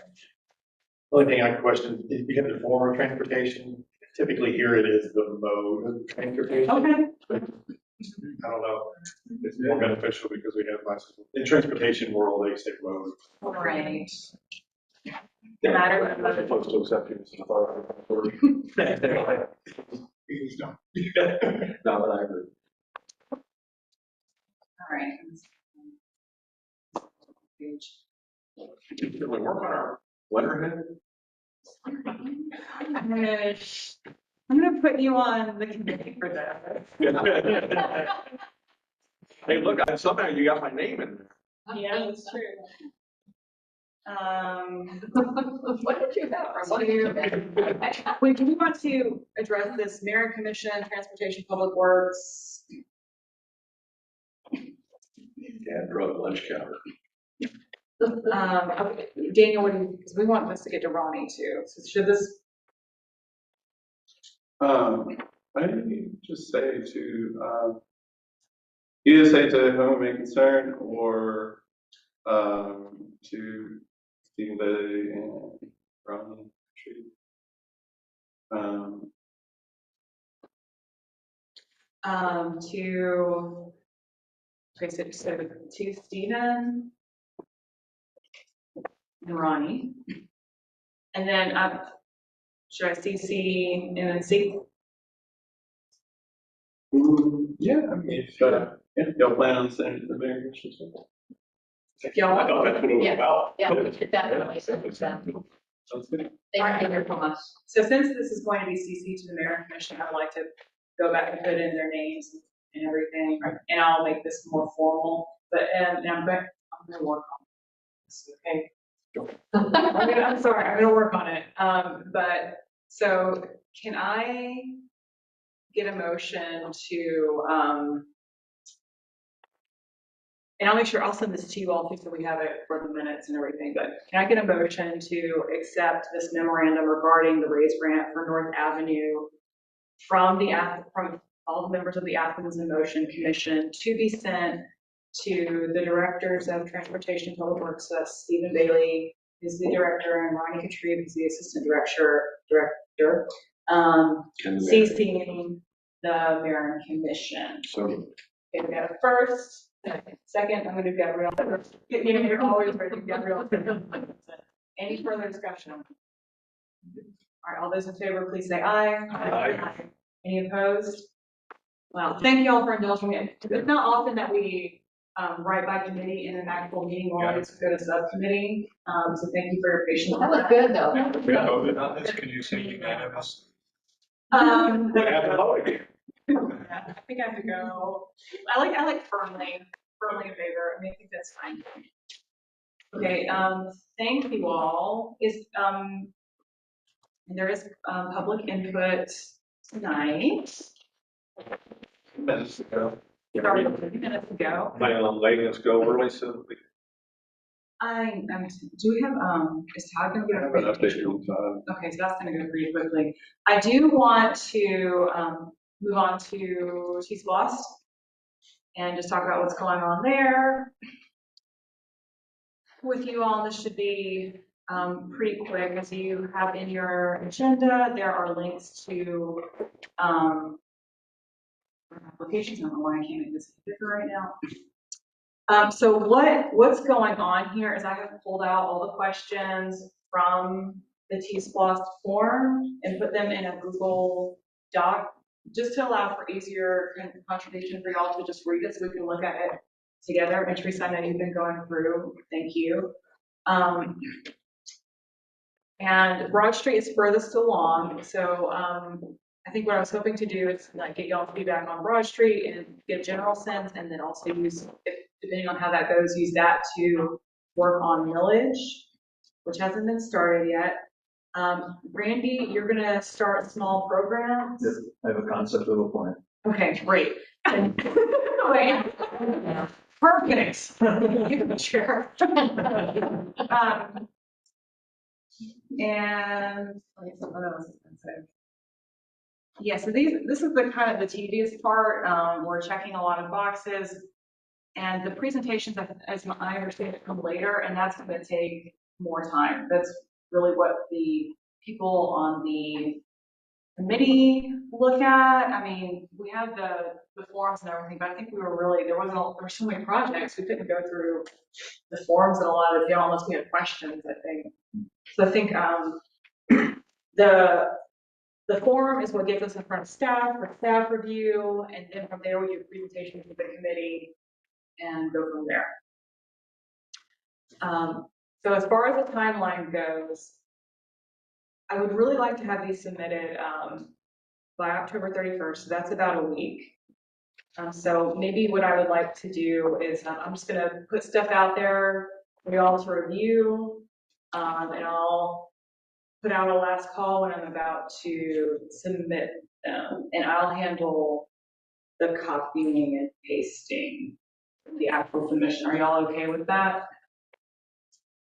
Speaker 10: Only thing I question, if we have the form of transportation, typically here it is the mode of transportation.
Speaker 2: Okay.
Speaker 10: I don't know, it's more beneficial because we have less, in transportation world, they say mode.
Speaker 2: Right.
Speaker 7: Yeah, I'm supposed to accept you as an authority.
Speaker 10: Please don't.
Speaker 7: Now that I agree.
Speaker 2: All right. Page.
Speaker 7: Can we work on our letterhead?
Speaker 2: I'm gonna put you on the committee for that.
Speaker 7: Hey, look, somehow you got my name in there.
Speaker 2: Yeah, that's true.
Speaker 4: What did you have? What did you have?
Speaker 2: Wait, do we want to address this Mayor Commission, Transportation, Public Works?
Speaker 7: Yeah, drug lunch counter.
Speaker 2: Okay, Daniel, what do you, because we want this to get to Ronnie too. So should this,
Speaker 1: I just say to, either say to whom it may concern or, to Stephen Bailey and Ronnie.
Speaker 2: to, okay, so to Stephen and Ronnie. And then, should I CC and then see?
Speaker 1: Yeah, I mean, if, yeah, y'all plan on sending it to the mayor commission.
Speaker 2: Y'all
Speaker 7: I thought that's what it was
Speaker 4: Yeah.
Speaker 7: about.
Speaker 4: Yeah, we should definitely send it to them.
Speaker 1: Sounds good.
Speaker 4: They want to hear from us.
Speaker 2: So since this is going to be CC to the Mayor and Commission, I'd like to go back and put in their names and everything, and I'll make this more formal, but, and I'm gonna work on this, okay? I'm sorry, I'm gonna work on it, but, so, can I get a motion to, and I'll make sure, I'll send this to you all too, so we have it for the minutes and everything, but can I get a motion to accept this memorandum regarding the raise grant for North Avenue from all the members of the Athens in Motion Commission to be sent to the directors of Transportation and Public Works, Stephen Bailey is the director and Ronnie Katrib is the assistant director, CCing the Mayor and Commission.
Speaker 7: So,
Speaker 2: Okay, we got a first. Second, I'm gonna do Gabrielle. You're always ready, Gabrielle. Any further discussion? All right, all those in favor, please say aye.
Speaker 7: Aye.
Speaker 2: Any opposed? Well, thank you all for indulging me. It's not often that we write by committee in an actual meeting, or always go to subcommittee. So thank you for your patience.
Speaker 4: That was good, though.
Speaker 6: We voted on this, can you say unanimous?
Speaker 7: What happened?
Speaker 2: Yeah, I think I have to go. I like firmly in favor. I mean, I think that's fine. Okay, thank you all. And there is public input tonight.
Speaker 7: Minutes ago.
Speaker 2: Started 30 minutes ago.
Speaker 7: Plan on letting us go early so we
Speaker 2: Do we have, is Todd gonna
Speaker 6: I
Speaker 2: get a
Speaker 6: have an
Speaker 2: presentation?
Speaker 6: update from
Speaker 2: Okay, so that's gonna go pretty quickly. I do want to move on to T-Splost and just talk about what's going on there with you all. This should be pretty quick. As you have in your agenda, there are links to applications. I don't know why I can't make this bigger right now. So what's going on here is I have pulled out all the questions from the T-Splost form and put them in a Google Doc, just to allow for easier contribution for y'all to just read it so we can look at it together. And Teresa, I know you've been going through, thank you. And Broad Street is furthest along, so I think what I was hoping to do is like get y'all feedback on Broad Street and get a general sense, and then also use, depending on how that goes, use that to work on millage, which hasn't been started yet. Randy, you're gonna start small programs.
Speaker 9: Yes, I have a concept of a plan.
Speaker 2: Okay, great. Wait. Perfect. You can chair. And what else was I gonna say? Yeah, so this is the kind of the tedious part. We're checking a lot of boxes, and the presentations, as I understand it, come later, and that's going to take more time. That's really what the people on the committee look at. I mean, we had the forums and everything, but I think we were really, there were so many projects, we couldn't go through the forums in a lot of detail unless we had questions, I think. So I think the forum is what gets us in front of staff for staff review, and then from there we do presentations to the committee and go from there. So as far as the timeline goes, I would really like to have these submitted by October 31st. So that's about a week. So maybe what I would like to do is I'm just going to put stuff out there for y'all to review, and I'll put out a last call when I'm about to submit them, and I'll handle the copying and pasting the actual submission. Are y'all okay with that?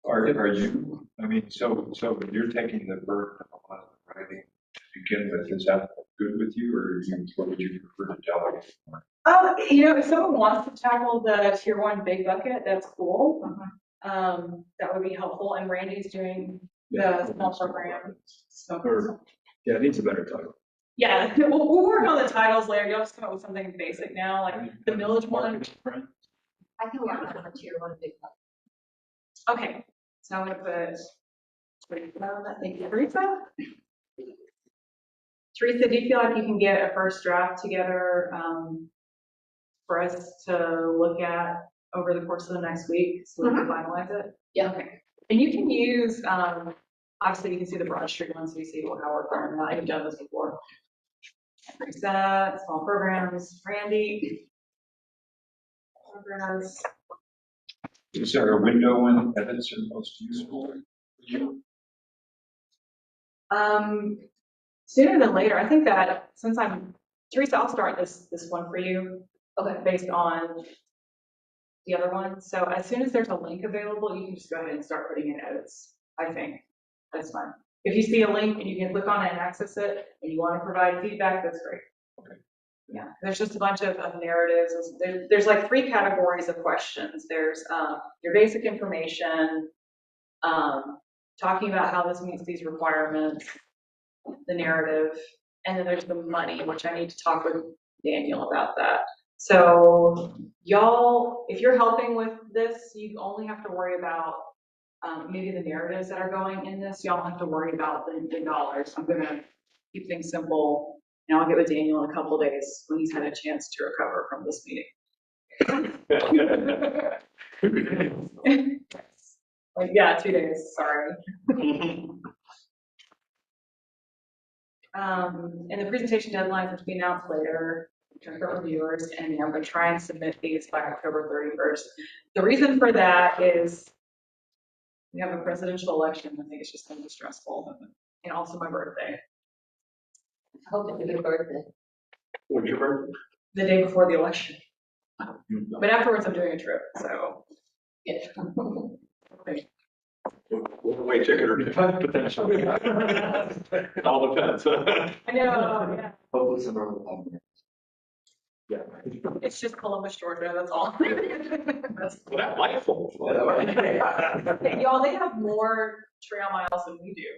Speaker 6: Are you, I mean, so you're taking the burden of a lot of the writing to begin with, is that good with you, or what would you prefer to delegate for?
Speaker 2: If someone wants to tackle the tier 1 big bucket, that's cool. That would be helpful, and Randy's doing the small program. So,
Speaker 9: Yeah, it needs a better title.
Speaker 2: yeah, we'll work on the titles later. You'll just come up with something basic now, like the millage one.
Speaker 4: I can work on a tier 1 big one.
Speaker 2: Okay, so I'm gonna put thank you, Teresa. Teresa, do you feel like you can get a first draft together for us to look at over the course of the next week so we can finalize it?
Speaker 4: Yeah.
Speaker 2: Okay. And you can use, obviously you can see the Broad Street one so you see how we're going. I've done this before. Teresa, small programs, Randy. Programs.
Speaker 6: Is there a window when edits are most useful for you?
Speaker 2: Sooner than later. I think that since Teresa, I'll start this one for you.
Speaker 4: Okay.
Speaker 2: Based on the other one. So as soon as there's a link available, you can just go ahead and start putting in edits. I think that's fine. If you see a link and you can click on it and access it, and you want to provide feedback, that's great.
Speaker 6: Okay.
Speaker 2: Yeah, there's just a bunch of narratives. There's like 3 categories of questions. There's your basic information, talking about how this meets these requirements, the narrative, and then there's the money, which I need to talk with Daniel about that. So y'all, if you're helping with this, you only have to worry about maybe the narratives that are going in this, y'all don't have to worry about the dollars. I'm gonna keep things simple, and I'll get with Daniel in a couple days when he's had a chance to recover from this meeting. Like, yeah, 2 days, sorry. And the presentation deadlines will be announced later for reviewers, and I'm gonna try and submit these by October 31st. The reason for that is we have a presidential election. I think it's just gonna be stressful, and also my birthday,
Speaker 4: I hope it's a good birthday.
Speaker 7: What's your birthday?
Speaker 2: the day before the election. But afterwards, I'm doing a trip, so.
Speaker 4: Yeah.
Speaker 7: Wait, chicken or potentially. All depends.
Speaker 2: I know, yeah.
Speaker 3: Hopefully some of them.
Speaker 7: Yeah.
Speaker 2: It's just Columbus, Georgia, that's all. That's-
Speaker 7: Well, that might fall.
Speaker 2: Y'all, they have more trail miles than we do.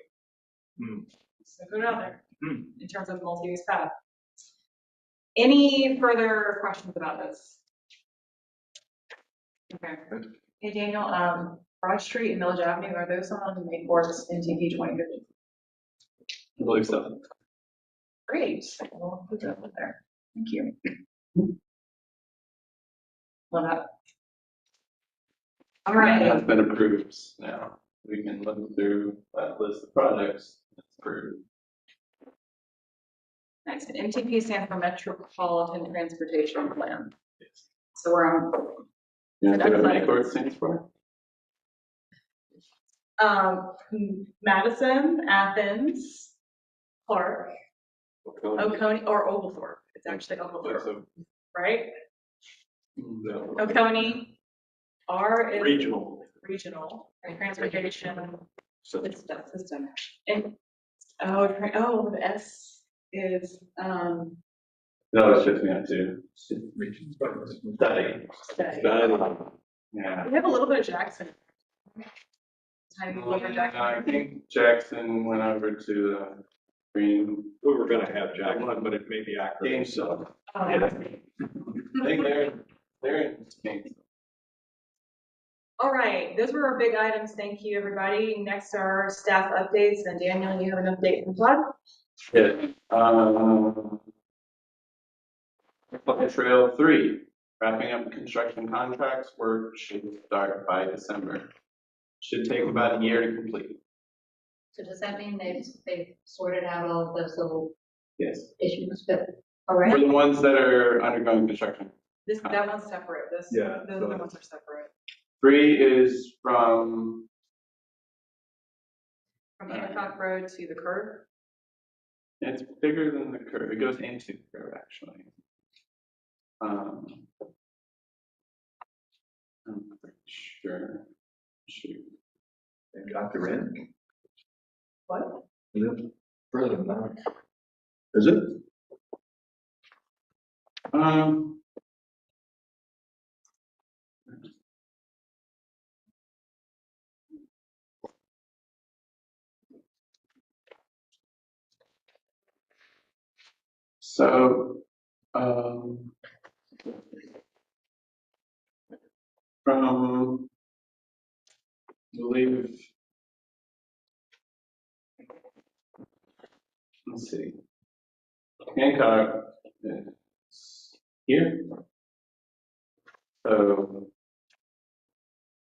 Speaker 7: Hmm.
Speaker 2: So put it out there,
Speaker 7: Hmm.
Speaker 2: in terms of multi-use path. Any further questions about this? Okay. Hey, Daniel, Broad Street and Village Avenue, are those on the main course in TP 2050?
Speaker 1: I believe so.
Speaker 2: Great, we'll put that up there. Thank you. Love that. All right.
Speaker 1: That's been approved now. We can look through that list of projects. It's approved.
Speaker 2: Next, MTP stands for Metropolitan Transportation Plan. So we're on,
Speaker 1: You know
Speaker 2: So
Speaker 1: what
Speaker 2: that's
Speaker 1: Main
Speaker 2: like-
Speaker 1: Court stands for?
Speaker 2: Madison, Athens, Clarke, Oconee, or Oglethorpe. It's actually Oglethorpe, right?
Speaker 1: No.
Speaker 2: Oconee, R is
Speaker 7: Regional.
Speaker 2: regional, and transportation
Speaker 7: System.
Speaker 2: system. And, the S is,
Speaker 1: No, it's just me on two. Study.
Speaker 2: study.
Speaker 1: Yeah.
Speaker 2: We have a little bit of Jackson. Tiny little bit of
Speaker 1: I
Speaker 2: Jackson.
Speaker 1: think Jackson went over to Green.
Speaker 7: We were gonna have Jackson, but it may be accurate.
Speaker 1: Gainesville.
Speaker 2: Oh,
Speaker 1: Yeah. I think they're in Gainesville.
Speaker 2: All right, those were our big items. Thank you, everybody. Next are staff updates, and Daniel, you have an update from Todd?
Speaker 1: Yeah. Bucket Trail 3, wrapping up construction contracts. Work should start by December. Should take about a year to complete.
Speaker 4: So does that mean they've sorted out all of those little
Speaker 1: Yes.
Speaker 4: issues, but, all
Speaker 1: For
Speaker 4: right?
Speaker 1: the ones that are undergoing construction.
Speaker 2: That one's separate.
Speaker 1: Yeah,
Speaker 2: Those other ones are separate.
Speaker 1: 3 is from,
Speaker 2: From Hancock Road to the curve.
Speaker 1: it's bigger than the curve. It goes into the curve, actually. I'm pretty sure. Shoot.
Speaker 6: They got the rent.
Speaker 2: What?
Speaker 9: Further than that.
Speaker 6: Is it?
Speaker 1: So, from, I believe, let's see, Hancock is here. So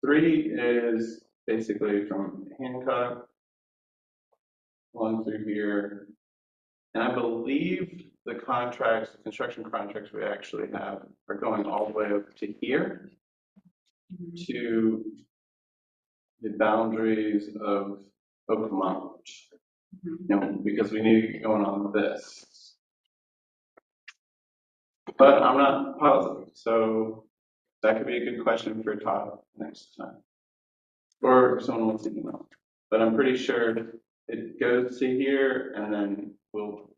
Speaker 1: 3 is basically from Hancock along through here. And I believe the contracts, the construction contracts we actually have are going all the way over to here, to the boundaries of Oakmont. You know, because we need to get going on this. But I'm not positive, so that could be a good question for Todd next time. Or if someone wants to email. But I'm pretty sure it goes to here and then we'll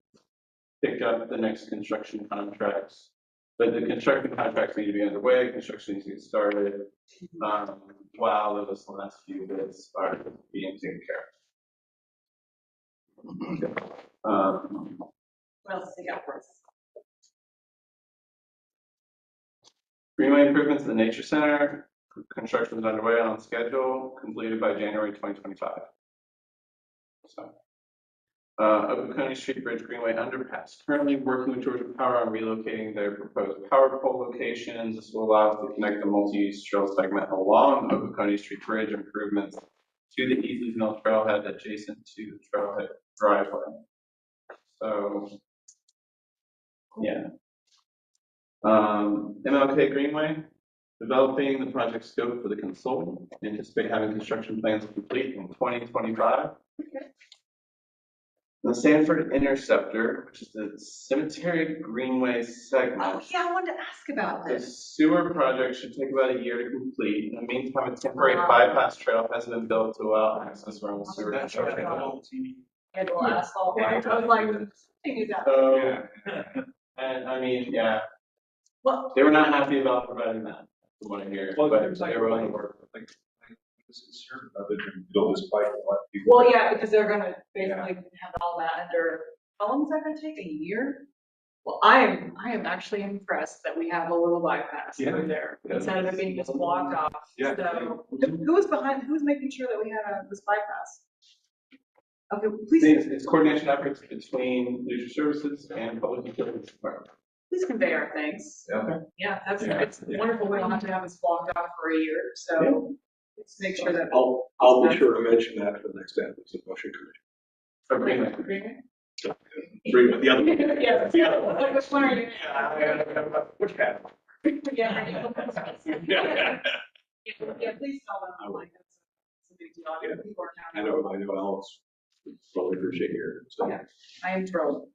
Speaker 1: pick up the next construction contracts. But the construction contracts need to be underway, construction needs to get started, while those last few bits are being taken care of.
Speaker 2: What else do you got for us?
Speaker 1: Greenway improvements in the nature center. Construction is underway on schedule, completed by January 2025. So, Oconee Street Bridge Greenway Underpass, currently working with Georgia Power on relocating their proposed power pole locations. This will allow us to connect the multi-use trail segment along Oconee Street Bridge, improvements to the Easley's Mill Trailhead adjacent to the trailhead driveway. So, yeah. MLK Greenway, developing the project scope for the consultant. Anticipate having construction plans complete in 2025. The Sanford Interceptor, which is the Cemetery Greenway segment.
Speaker 2: Oh, yeah, I wanted to ask about
Speaker 1: The
Speaker 2: this.
Speaker 1: sewer project should take about a year to complete. In the meantime, a temporary bypass trail has been built to allow access around the sewer. construction.
Speaker 2: Schedule asphalt. I was like, thing is that.
Speaker 1: So, and I mean, yeah,
Speaker 2: Well,
Speaker 1: they were not happy about providing that, from what I hear,
Speaker 6: Well,
Speaker 1: but
Speaker 6: there's like,
Speaker 1: they were willing to work.
Speaker 6: like, what's concerned about it, and build this pipe, and let people.
Speaker 2: well, yeah, because they're gonna basically have all that under, how long is that gonna take? A year? Well, I am actually impressed that we have a little bypass
Speaker 6: Yeah.
Speaker 2: through there,
Speaker 6: Yeah.
Speaker 2: instead of it being just blocked off.
Speaker 6: Yeah.
Speaker 2: So, who was behind, who was making sure that we had this bypass? Okay,
Speaker 1: It's coordination efforts between leisure services and public utilities department.
Speaker 2: please convey our thanks.
Speaker 1: Okay.
Speaker 2: Yeah,
Speaker 1: Yeah.
Speaker 2: it's wonderful, we don't have to have this blocked off for a year, so let's make sure that.
Speaker 7: I'll be sure to mention that for the next Athens motion committee.
Speaker 1: Agreement.
Speaker 7: Agree with the other.
Speaker 2: Yeah,
Speaker 7: The other one.
Speaker 2: which one are you?
Speaker 7: Which hat?
Speaker 2: Yeah.
Speaker 7: Yeah.
Speaker 2: Yeah, please tell them, I'm like, it's a big deal. I mean, people are
Speaker 7: I
Speaker 2: counting.
Speaker 7: know Alex, really appreciate your, so.
Speaker 2: Yeah. I am thrilled.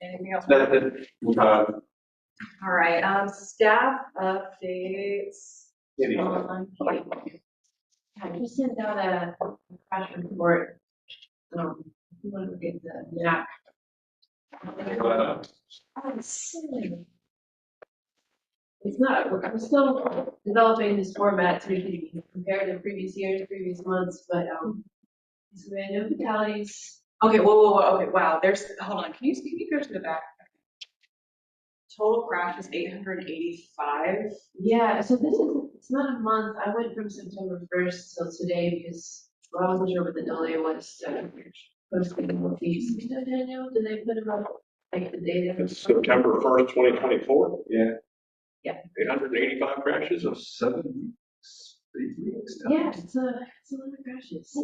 Speaker 2: Anything else?
Speaker 1: That's it.
Speaker 2: All right, staff updates.
Speaker 1: Maybe.
Speaker 8: I just sent out a crash report. If you want to get the map. Oh, silly. It's not, I'm still developing this format so we can compare the previous years, previous months, but, so we had no fatalities.
Speaker 2: Okay, whoa, okay, wow, hold on, can you go to the back? Total crash is 885.
Speaker 8: Yeah, so it's not a month. I went from September 1st till today because I wasn't sure what the delay was. Posting all these. Daniel, did they put them up, like the data?
Speaker 7: It's September 1st, 2024.
Speaker 1: Yeah.
Speaker 8: Yeah.
Speaker 7: 885 crashes of
Speaker 6: 7 weeks.
Speaker 8: Yeah, it's a lot of crashes.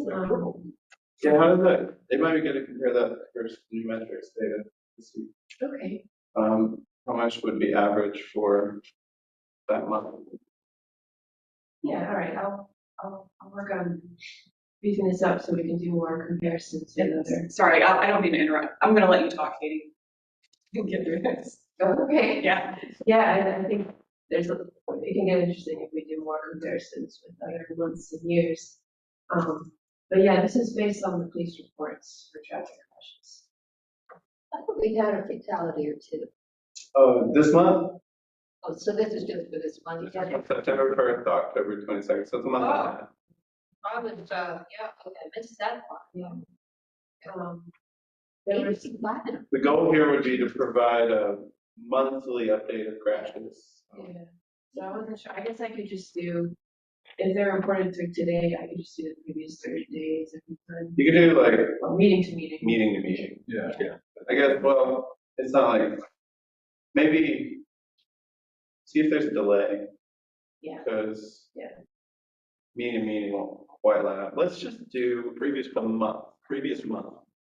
Speaker 1: Yeah, how does that, they might be good to compare that versus new metrics data to see.
Speaker 8: Okay.
Speaker 1: How much would be average for that month?
Speaker 8: Yeah, all right. I'll work on beefing this up so we can do more comparisons with other.
Speaker 2: Sorry, I don't mean to interrupt. I'm gonna let you talk, Katie. You can get through this.
Speaker 8: Okay.
Speaker 2: Yeah.
Speaker 8: Yeah, I think it can get interesting if we do more comparisons with other months and years. But yeah, this is based on the police reports for traffic crashes.
Speaker 4: I thought we had a fatality or two.
Speaker 1: This month?
Speaker 4: Oh, so this is just for this one.
Speaker 1: September 1st to October 22nd, so it's a month and a half.
Speaker 4: I was, yeah, okay, I missed that part.
Speaker 8: Yeah.
Speaker 4: There was platinum.
Speaker 1: The goal here would be to provide a monthly update of crashes.
Speaker 8: Yeah, so I wasn't sure, I guess I could just do, if they're reported through today, I could just do the previous 30 days every time.
Speaker 1: You could do like
Speaker 8: Or meeting to meeting.
Speaker 1: meeting to meeting.
Speaker 6: Yeah.
Speaker 1: I guess, well, it's not like, maybe see if there's a delay.
Speaker 8: Yeah.
Speaker 1: Because.
Speaker 8: Yeah.
Speaker 1: Meeting to meeting won't quite line up. Let's just do previous month.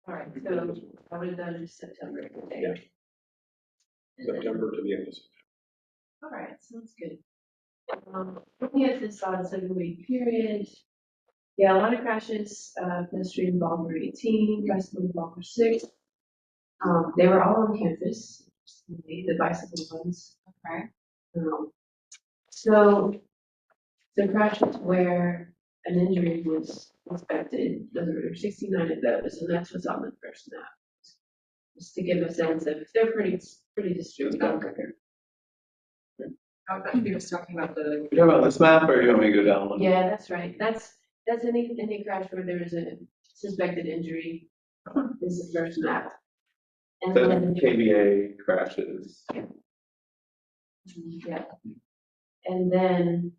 Speaker 8: All right, so I would have done just September today.
Speaker 7: Yeah. September to the end of September.
Speaker 8: All right, sounds good. Looking at this on a 7-week period, yeah, a lot of crashes, pedestrian involved 18, bicycle involved 6. They were all on campus, the bicycle ones.
Speaker 2: Okay.
Speaker 8: So the crashes where an injury was expected, there were 69 of those, and that's what's on the first map. Just to give a sense of, they're pretty distributed.
Speaker 2: I thought you were talking about the.
Speaker 1: You talking about this map or you want me to go down one?
Speaker 8: Yeah, that's right. That's any crash where there is a suspected injury is the first map. And
Speaker 1: The
Speaker 8: then,
Speaker 1: KVA crashes.
Speaker 8: Yeah. And then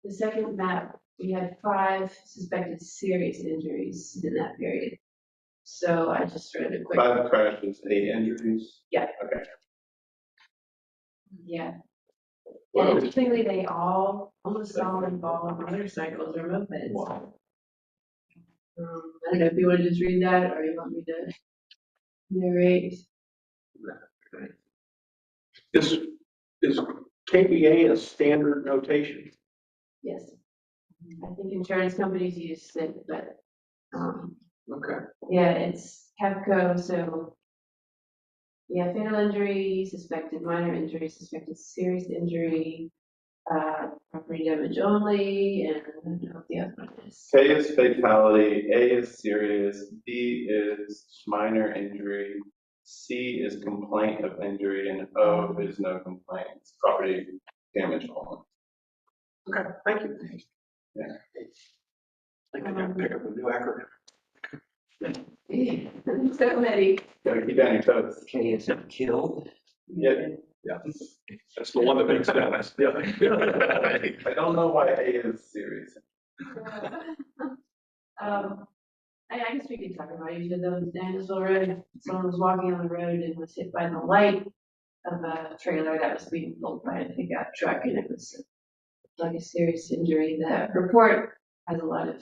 Speaker 8: the second map, we had 5 suspected serious injuries in that period. So I just read a quick.
Speaker 1: 5 crashes, 8 injuries.
Speaker 8: Yeah.
Speaker 1: Okay.
Speaker 8: Yeah. And interestingly, they almost all involve motorcycles or mopeds. I don't know if you want to just read that or you want me to narrate.
Speaker 7: Is KPA a standard notation?
Speaker 8: Yes. I think insurance companies use it, but,
Speaker 7: Okay.
Speaker 8: yeah, it's CAPCO, so, yeah, fatal injury, suspected minor injury, suspected serious injury, property damage only, and I don't know what the other one is.
Speaker 1: K is fatality, A is serious, B is minor injury, C is complaint of injury, and O is no complaint, it's property damage only.
Speaker 7: Okay, thank you.
Speaker 1: Yeah.
Speaker 7: I think I gotta pick up a new acronym.
Speaker 8: So many.
Speaker 1: Gotta keep on your toes.
Speaker 3: K is killed.
Speaker 1: Yeah.
Speaker 7: Yeah, that's the one that makes sense. Yeah.
Speaker 1: I don't know why A is serious.
Speaker 8: I guess we could talk about each of those. Danielsville Road, someone was walking on the road and was hit by the light of a trailer that was being pulled by a pickup truck, and it was like a serious injury. The report has a lot of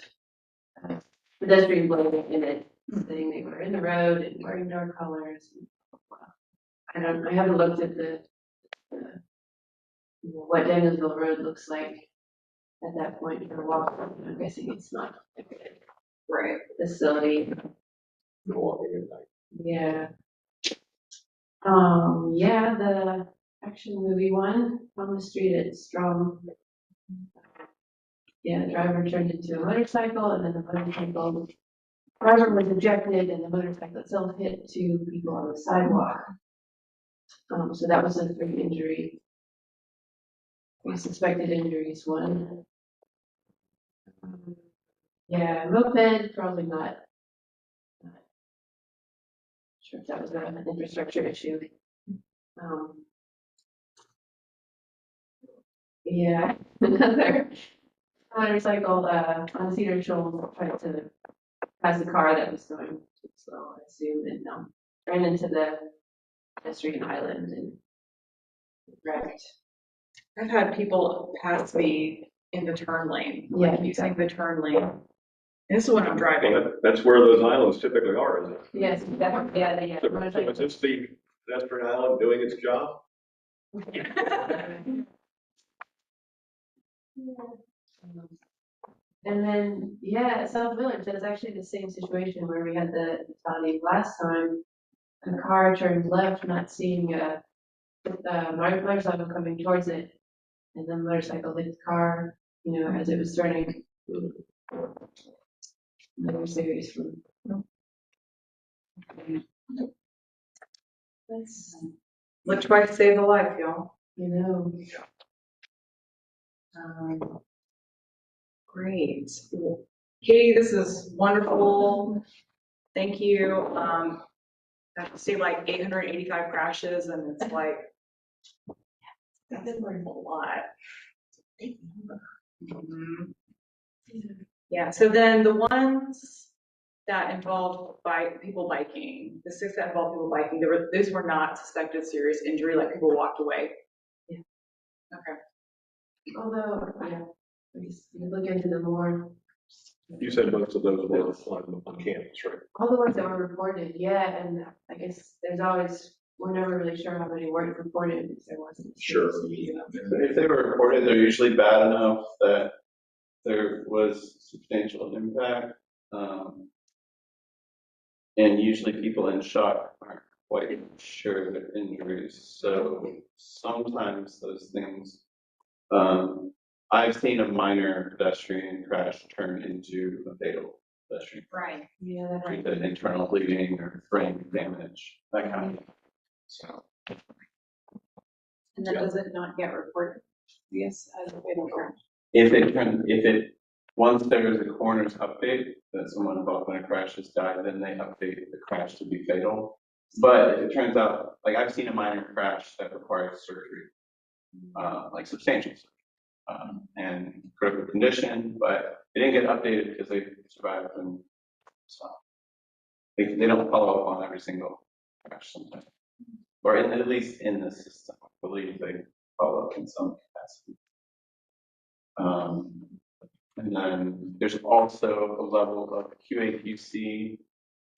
Speaker 8: pedestrian blaming in it, saying they were in the road and wearing dark colors. I haven't looked at what Danielsville Road looks like at that point for a walk. I'm guessing it's not a good facility. Yeah. Yeah, the action movie one on the street at Strom. Yeah, the driver turned into a motorcycle and then the motorcycle driver was ejected and the motorcycle itself hit 2 people on the sidewalk. So that was a 3 injury. 3 suspected injuries, 1. Yeah, moped, probably not. Sure if that was an infrastructure issue. Yeah, another motorcycle on Cedar Shoals tried to pass a car that was going too slow, I assume, and ran into the pedestrian island and wrecked.
Speaker 2: I've had people pass me in the turn lane,
Speaker 8: Yeah,
Speaker 2: like using the turn lane. And this is when I'm driving.
Speaker 7: Well, that's where those islands typically are, isn't it?
Speaker 8: Yes, definitely, yeah,
Speaker 7: So
Speaker 8: motorcycle.
Speaker 7: is this the pedestrian island doing its job?
Speaker 8: And then, yeah, South Village, that's actually the same situation where we had the fatality last time. A car turned left, not seeing a motorcycle coming towards it, and the motorcycle hit the car, as it was turning. Another serious one. That's,
Speaker 2: Which bike saved a life, y'all. Great. Katie, this is wonderful. Thank you. I have to say like 885 crashes and it's like, that's a lot. Mhm. Yeah, so then the ones that involved people biking, the 6 that involved people biking, those were not suspected serious injury, like people walked away.
Speaker 8: Yeah.
Speaker 2: Okay.
Speaker 8: although, we look into them more.
Speaker 7: You said most of those were on campus, right?
Speaker 8: All the ones that were reported, yeah, and I guess we're never really sure how many weren't reported because there wasn't.
Speaker 7: Sure.
Speaker 1: If they were reported, they're usually bad enough that there was substantial impact. And usually people in shock aren't quite sure of their injuries. So sometimes those things, I've seen a minor pedestrian crash turn into a fatal pedestrian.
Speaker 2: Right.
Speaker 8: Yeah,
Speaker 1: Due to internal bleeding or brain damage, that kind of thing. So.
Speaker 2: And then does it not get reported? Yes, as a fatal crash.
Speaker 1: Once there is a coroner's update that someone involved in a crash has died, then they update the crash to be fatal. But if it turns out, like I've seen a minor crash that requires surgery, like substantial, and critical condition, but they didn't get updated because they survived and so they don't follow up on every single crash sometimes. Or at least in the system, I believe they follow up in some capacity. And then there's also a level of QA/QC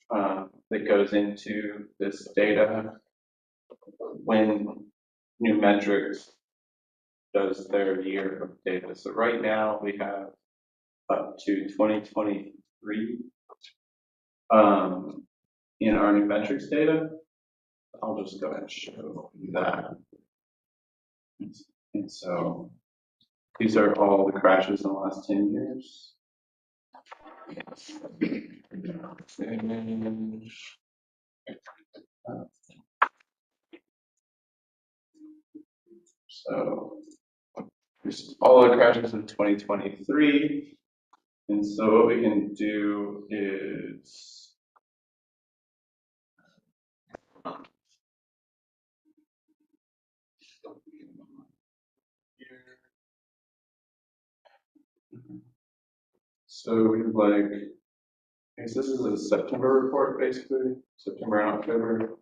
Speaker 1: that goes into this data when New Metrics does their year of data. So right now we have up to 2023 in our New Metrics data. I'll just go ahead and show that. And so these are all the crashes in the last 10 years. And, so there's all the crashes in 2023. And so what we can do is so we have like, I guess this is a September report basically, September and October.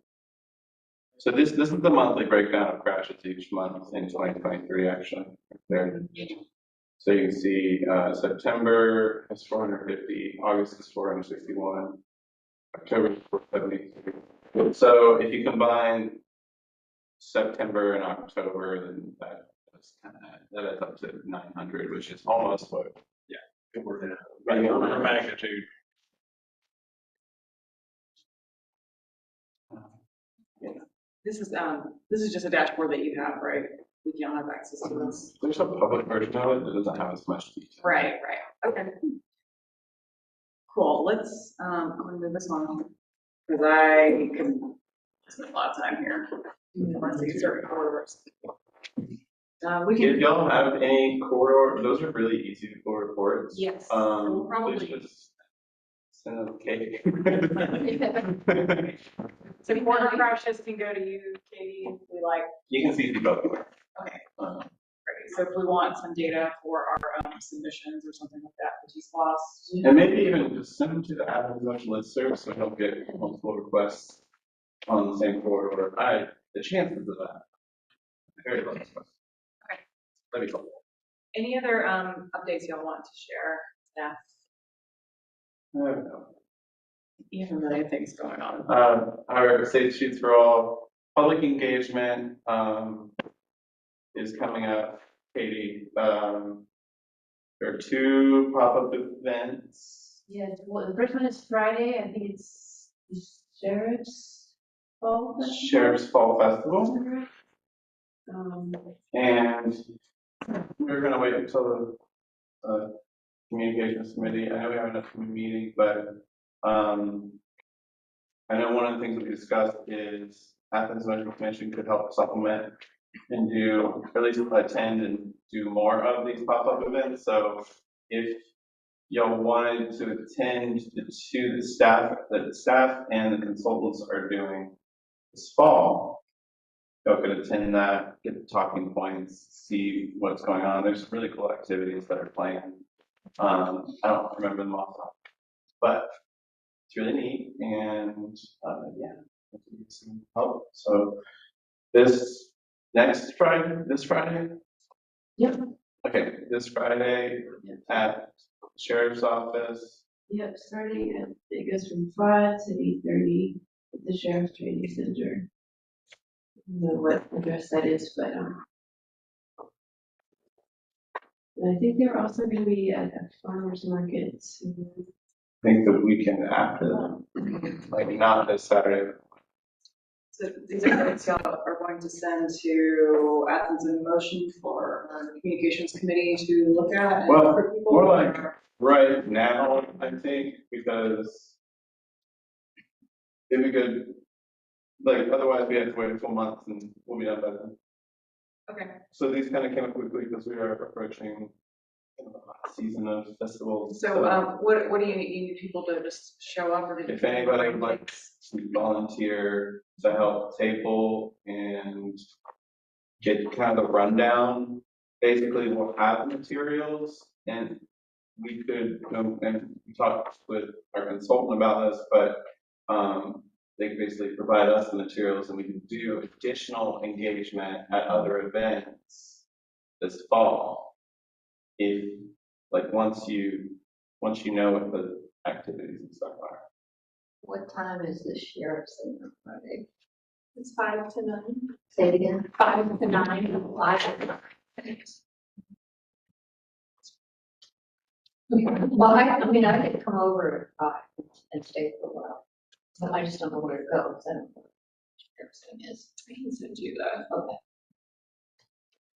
Speaker 1: So this is the monthly breakdown of crashes each month in 2023 actually. There. So you can see September is 450, August is 461, October is 473. So if you combine September and October, then that adds up to 900, which is almost what.
Speaker 7: If we're in a order of magnitude.
Speaker 2: This is just a dashboard that you have, right? We don't have access to this.
Speaker 1: There's a public version of it that doesn't have as much detail.
Speaker 2: Right, okay. Cool, let's, I'm gonna move this on, because I can spend a lot of time here. Let's see, certain corridors. We
Speaker 1: If
Speaker 2: can,
Speaker 1: y'all have any corridor, those are really easy to pull reports.
Speaker 2: yes, we'll
Speaker 1: Please
Speaker 2: probably,
Speaker 1: just send them Kate.
Speaker 2: so corridor crashes can go to you, Katie, if we like.
Speaker 1: You can see both.
Speaker 2: Okay. Great. So if we want some data for our submissions or something like that, which is lost.
Speaker 1: And maybe even just send them to the Athens listserv so he'll get multiple requests on the same corridor. The chances of that, very low.
Speaker 2: Okay.
Speaker 1: Let me go.
Speaker 2: Any other updates y'all want to share, staff?
Speaker 1: I don't know.
Speaker 2: You have a million things going on.
Speaker 1: Our state sheets for all public engagement is coming up. Katie, there are 2 pop-up events.
Speaker 8: Yeah, well, the first one is Friday, I think it's the Sheriff's Fall.
Speaker 1: Sheriff's Fall Festival.
Speaker 8: Um,
Speaker 1: And we're gonna wait until the communications committee, I know we have enough meeting, but I know one of the things that we discussed is Athens Metro Commission could help supplement and do, at least attend and do more of these pop-up events. So if y'all wanted to attend the staff, that the staff and the consultants are doing this fall, y'all could attend that, get the talking points, see what's going on. There's some really cool activities that are planned. I don't remember them off the top, but it's really neat, and yeah, some help. So this Friday?
Speaker 8: Yep.
Speaker 1: Okay, this Friday at Sheriff's Office.
Speaker 8: Yep, starting at, it goes from 5 to 8:30 at the Sheriff's Training Center. I don't know what address that is, but and I think they're also going to be at a farmer's market.
Speaker 1: I think the weekend after that, like not this Saturday.
Speaker 2: So these are notes y'all are going to send to Athens in Motion for our communications committee to look at. And
Speaker 1: Well,
Speaker 2: for people
Speaker 1: more like
Speaker 2: or-
Speaker 1: right now, I think, because it'd be good. Like otherwise, we have to wait a full month and we'll be done by then.
Speaker 2: Okay.
Speaker 1: So these kind of came up quickly because we are approaching season of festivals.
Speaker 2: So what do you need? You need people to just show up, or
Speaker 1: If anybody would like to volunteer to help table and get kind of the rundown. Basically, we'll have materials and we could, and we talked with our consultant about this, but they could basically provide us the materials and we can do additional engagement at other events this fall. If, like, once you know what the activities and stuff are.
Speaker 4: What time is the sheriff's dinner Friday?
Speaker 8: It's 5 to 9.
Speaker 4: Say it again.
Speaker 8: 5 to 9.
Speaker 4: 5 to 9. Well, I mean, I could come over at 5 and stay for a while. But I just don't know where to go, because I don't know what everything is.
Speaker 8: I can send you that.
Speaker 4: Okay.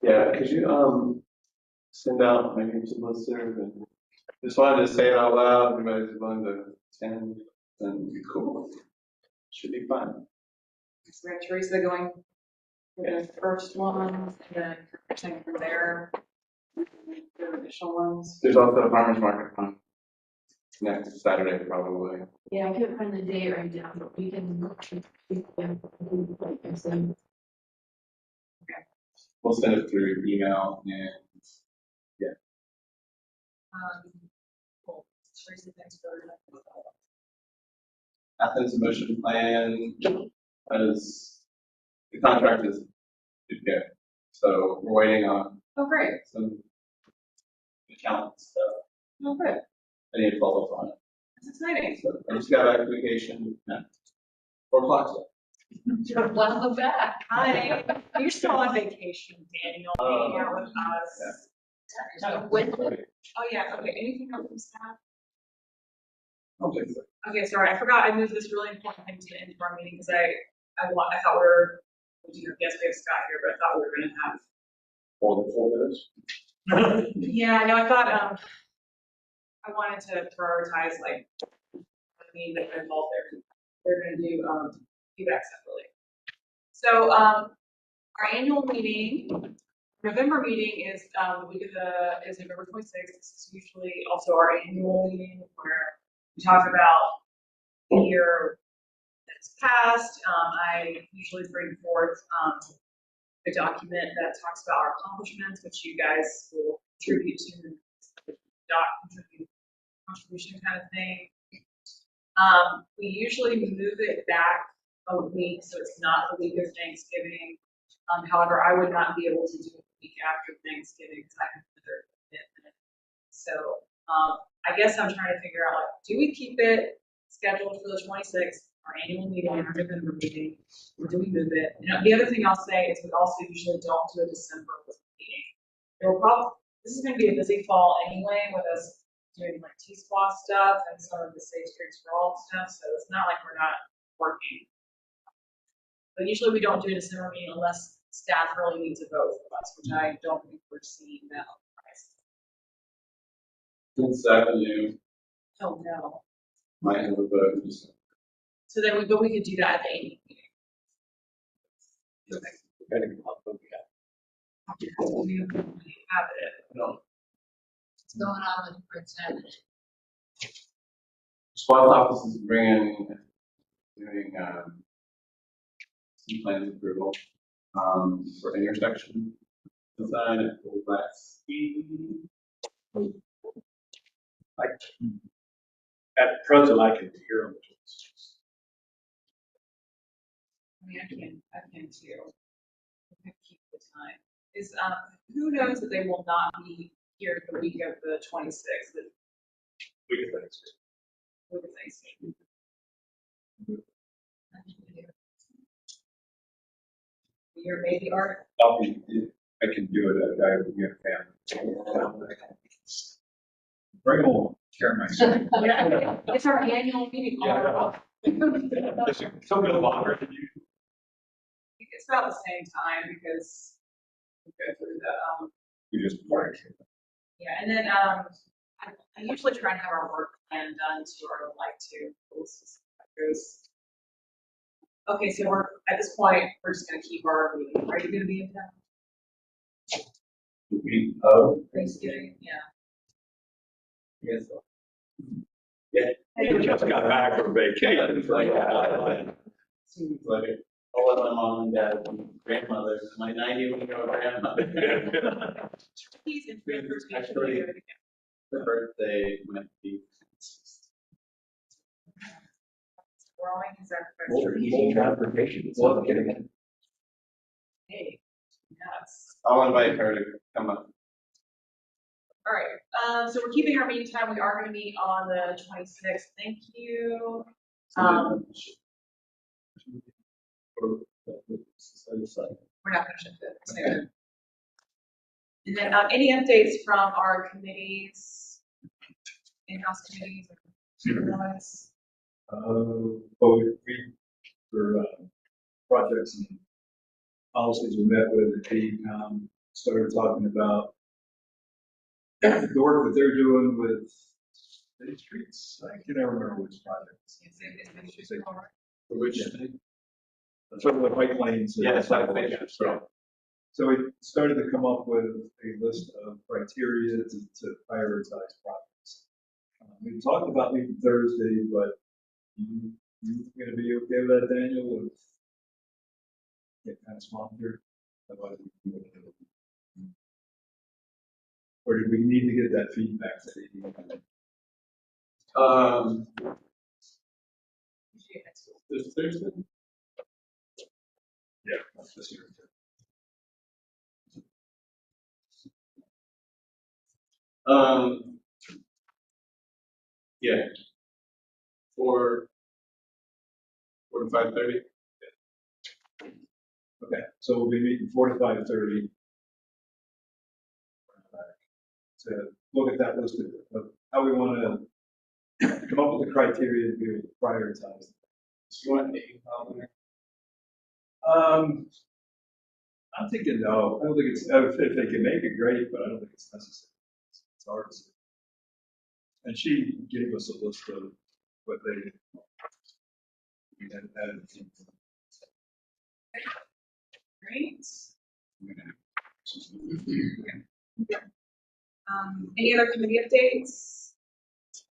Speaker 1: Yeah, could you send out maybe to listserv and just wanted to say it out loud, everybody's willing to attend, then it'd be cool. Should be fun.
Speaker 2: So we have Teresa going for the first one, and then taking from there, the additional ones.
Speaker 1: There's also a farmer's market fun next Saturday, probably.
Speaker 8: Yeah, I couldn't find the date right now, but we can.
Speaker 1: We'll send it through email and
Speaker 2: Cool. Teresa, thanks for
Speaker 1: Athens motion plan as the contract is good to go. So we're waiting on
Speaker 2: Oh, great.
Speaker 1: some account stuff.
Speaker 2: Oh, good.
Speaker 1: I need to follow up on it.
Speaker 2: That's exciting.
Speaker 1: So I just got back from vacation at 4 o'clock.
Speaker 4: Welcome back.
Speaker 2: Hi. You're still on vacation, Daniel, hanging out with us. Oh, yeah. Okay. Anything else from staff? Okay, sorry, I forgot I moved this really important thing to the end of our meeting because I thought we were, yes, we have Scott here, but I thought we were gonna have.
Speaker 1: More than 4 minutes.
Speaker 2: Yeah, no, I thought, I wanted to prioritize like, the meeting that are involved there. They're gonna do, feedback separately. So, our annual meeting, November meeting is, the week of is November 26th. This is usually also our annual meeting where we talk about the year that's passed. I usually bring forth a document that talks about our accomplishments, which you guys will contribute to, contribution kind of thing. We usually move it back a week, so it's not the week of Thanksgiving. However, I would not be able to do it the week after Thanksgiving because I have another commitment. So I guess I'm trying to figure out, like, do we keep it scheduled for the 26th, our annual meeting, our November meeting, or do we move it? You know, the other thing I'll say is we also usually don't do a December meeting. This is going to be a busy fall anyway with us doing like T-SPLOST stuff and some of the Safe Streets for All stuff, so it's not like we're not working. But usually we don't do a December meeting unless staff really needs a vote from us, which I don't think we're seeing now.
Speaker 1: This afternoon,
Speaker 2: Oh, no.
Speaker 1: might have a vote.
Speaker 2: So then we could do that at the annual meeting. Okay. We have it.
Speaker 4: What's going on with Prince Edward?
Speaker 1: SWAT office is doing some plans approval for intersection design at Old West.
Speaker 7: At present, I can hear them.
Speaker 2: I mean, I can too. We can keep the time. Is, who knows that they will not be here the week of the 26th?
Speaker 7: We can fix it.
Speaker 2: With Thanksgiving. Your maybe Art.
Speaker 6: I can do it, I would get family. Bring home, share my son.
Speaker 2: Yeah, it's our annual meeting.
Speaker 7: Yeah. It's a bit longer than you.
Speaker 2: It's about the same time because we go through the,
Speaker 6: We just park.
Speaker 2: yeah, and then, I usually try and have our work plan done too, or I would like to. We'll see how it goes. Okay, so we're, at this point, we're just gonna keep our meeting. Are you gonna be in town? Thanksgiving, yeah.
Speaker 1: Yes.
Speaker 7: Yeah, you just got back from vacation.
Speaker 1: Seems like it. all of my mom and dad and grandmother, my 91-year-old grandmother.
Speaker 5: He's in transportation.
Speaker 1: Actually, her birthday might be.
Speaker 5: Growing his
Speaker 3: More
Speaker 5: expertise.
Speaker 3: easy transportation, it's not getting it.
Speaker 5: Hey, yes.
Speaker 1: I'll invite her to come up.
Speaker 5: All right, so we're keeping our meeting time. We are going to meet on the 26th. Thank you. We're not going to shift it. And then any updates from our committees, in-house committees, or otherwise?
Speaker 6: But we, for projects and policies we met with, the started talking about the work that they're doing with state streets. I can never remember which projects. For which, sort of the bike lanes.
Speaker 1: Yeah, it's like a
Speaker 6: So we started to come up with a list of criteria to prioritize projects. We talked about meeting Thursday, but you gonna be okay with that, Daniel? With get kind of swamped here? Otherwise, we can do it. Or did we need to get that feedback?
Speaker 1: This Thursday?
Speaker 6: Yeah, that's this year.
Speaker 1: Yeah. 4 to 5:30.
Speaker 6: Okay, so we'll be meeting 4 to 5:30. To look at that list of how we want to come up with the criteria to be able to prioritize.
Speaker 1: Do you want 8 on there?
Speaker 6: I'm thinking no. I don't think it's if they can make it great, but I don't think it's necessary. It's ours. And she gave us a list of what they had added.
Speaker 5: Great. Any other committee updates?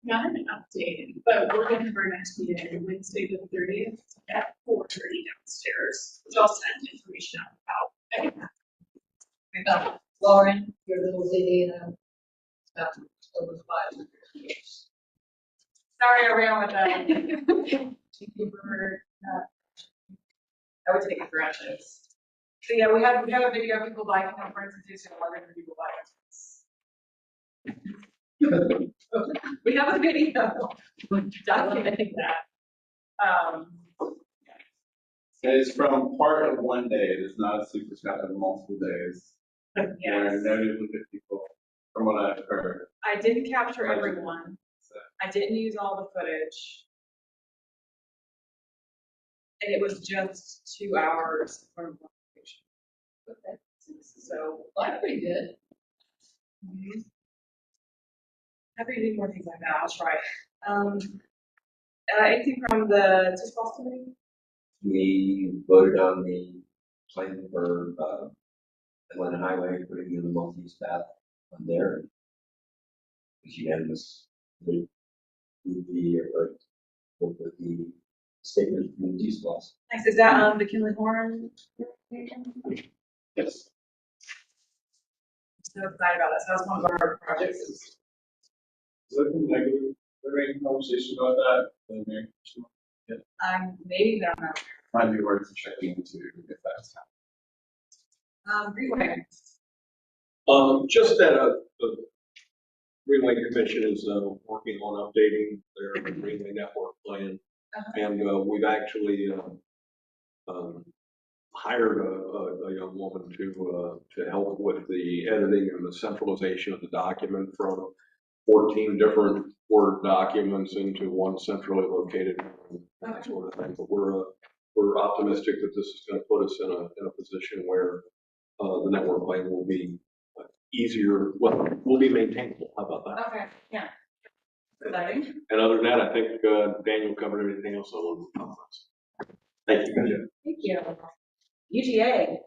Speaker 8: Not an update, but we're going to have our next meeting Wednesday the 30th at 4:30 downstairs, which I'll send information out about.
Speaker 4: Lauren, your little ditty, over 500 years.
Speaker 5: Sorry, I ran with that. I would take it granted. So yeah, we have a video of people buying conference and so other people buying. We have a video documenting that.
Speaker 1: It's from part of one day. It is not a superset of multiple days. Where
Speaker 5: Yes.
Speaker 1: no duplicate people, from what I've heard.
Speaker 5: I didn't capture everyone. I didn't use all the footage. And it was just 2 hours from location.
Speaker 4: Okay.
Speaker 5: So.
Speaker 4: Well, that's pretty good.
Speaker 5: Happy to do more things like that. I'll try. Anything from the TISPOS committee?
Speaker 3: We voted on the plan for Atlanta Highway, putting in the multi-use path on there. It was unanimous with the statement from the TISPOS.
Speaker 5: Nice. Is that the Kinley Horn?
Speaker 1: Yes.
Speaker 5: I'm so excited about this. That was one of our projects.
Speaker 1: Is there any conversation about that?
Speaker 5: Maybe, but I'm not.
Speaker 1: Might be worth checking into if that's happening.
Speaker 5: Greenway.
Speaker 7: Just that the Greenway Commission is working on updating their Greenway network plan. And we've actually hired a young woman to help with the editing and the centralization of the document from 14 different Word documents into one centrally located one, that sort of thing. But we're optimistic that this is going to put us in a position where the network plan will be easier, well, will be maintainable. How about that?
Speaker 5: Okay, yeah. Exciting.
Speaker 7: And other than that, I think Daniel covered everything else I wanted to talk about. Thank you.
Speaker 5: Thank you. UGA.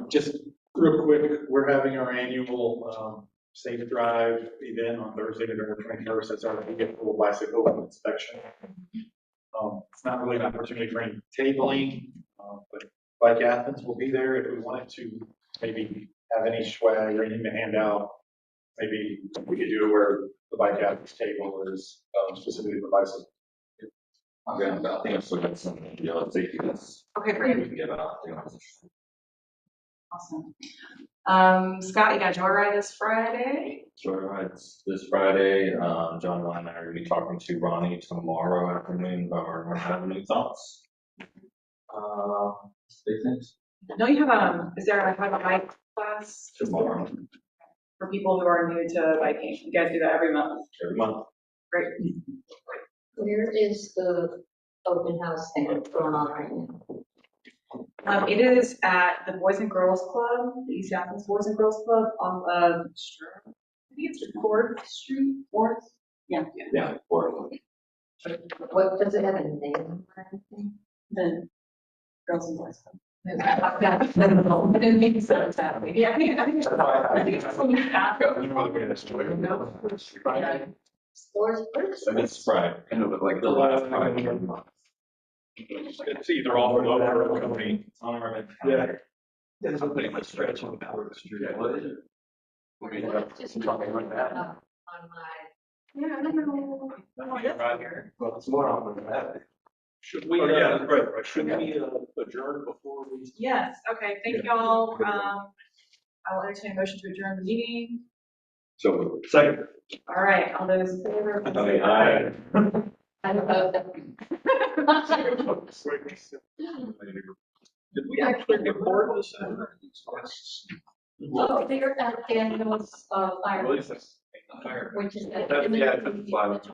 Speaker 10: Just real quick, we're having our annual Safe Drive event on Thursday, November 21st. That's our vehicle bicycle inspection. It's not really an opportunity for any tabling. But Bike Athens will be there if we wanted to maybe have any swag or anything to hand out. Maybe we could do it where the Bike Athens table is specifically for bicycles.
Speaker 9: I think I'm still got some, safety that's.
Speaker 2: Okay,
Speaker 9: We
Speaker 2: great,
Speaker 9: can give out,
Speaker 2: awesome. Scott, you got Joyride this Friday?
Speaker 9: Joyrides this Friday. John and I are gonna be talking to Ronnie tomorrow afternoon about our Avenue thoughts. Big things
Speaker 2: No, you have is there a bike class
Speaker 9: tomorrow,
Speaker 2: for people who are new to biking? You guys do that every month?
Speaker 9: every month.
Speaker 2: Great.
Speaker 4: Where is the open house thing going on right now?
Speaker 2: It is at the Boys and Girls Club, the East Athens Boys and Girls Club on I think it's 4th Street, 4th? Yeah.
Speaker 9: Yeah, or
Speaker 4: What, does it have a name or anything?
Speaker 2: The Girls and Boys Club.
Speaker 4: I didn't mean to say that.
Speaker 2: Yeah, I think it's from East Athens.
Speaker 4: Stores first?
Speaker 9: it's Friday, kind of like the last Friday of the month.
Speaker 7: It's either off of or company.
Speaker 9: On our.
Speaker 10: Yeah.
Speaker 9: It's pretty much stretching the power of the street. What is it?
Speaker 4: Just talking like that. On my.
Speaker 2: Yeah, I don't know.
Speaker 3: Well, it's more often than that.
Speaker 7: Should we,
Speaker 10: Oh, yeah, right.
Speaker 7: should we adjourn before we?
Speaker 2: Yes, okay, thank y'all. I'll entertain a motion to adjourn the meeting.
Speaker 9: So.
Speaker 10: Second.
Speaker 2: All right, all those in favor? please say
Speaker 9: Aye.
Speaker 4: I don't know.
Speaker 7: Did we actually record this?
Speaker 4: Oh, they're at Daniel's, fire, which is.
Speaker 10: Yeah, it's 5.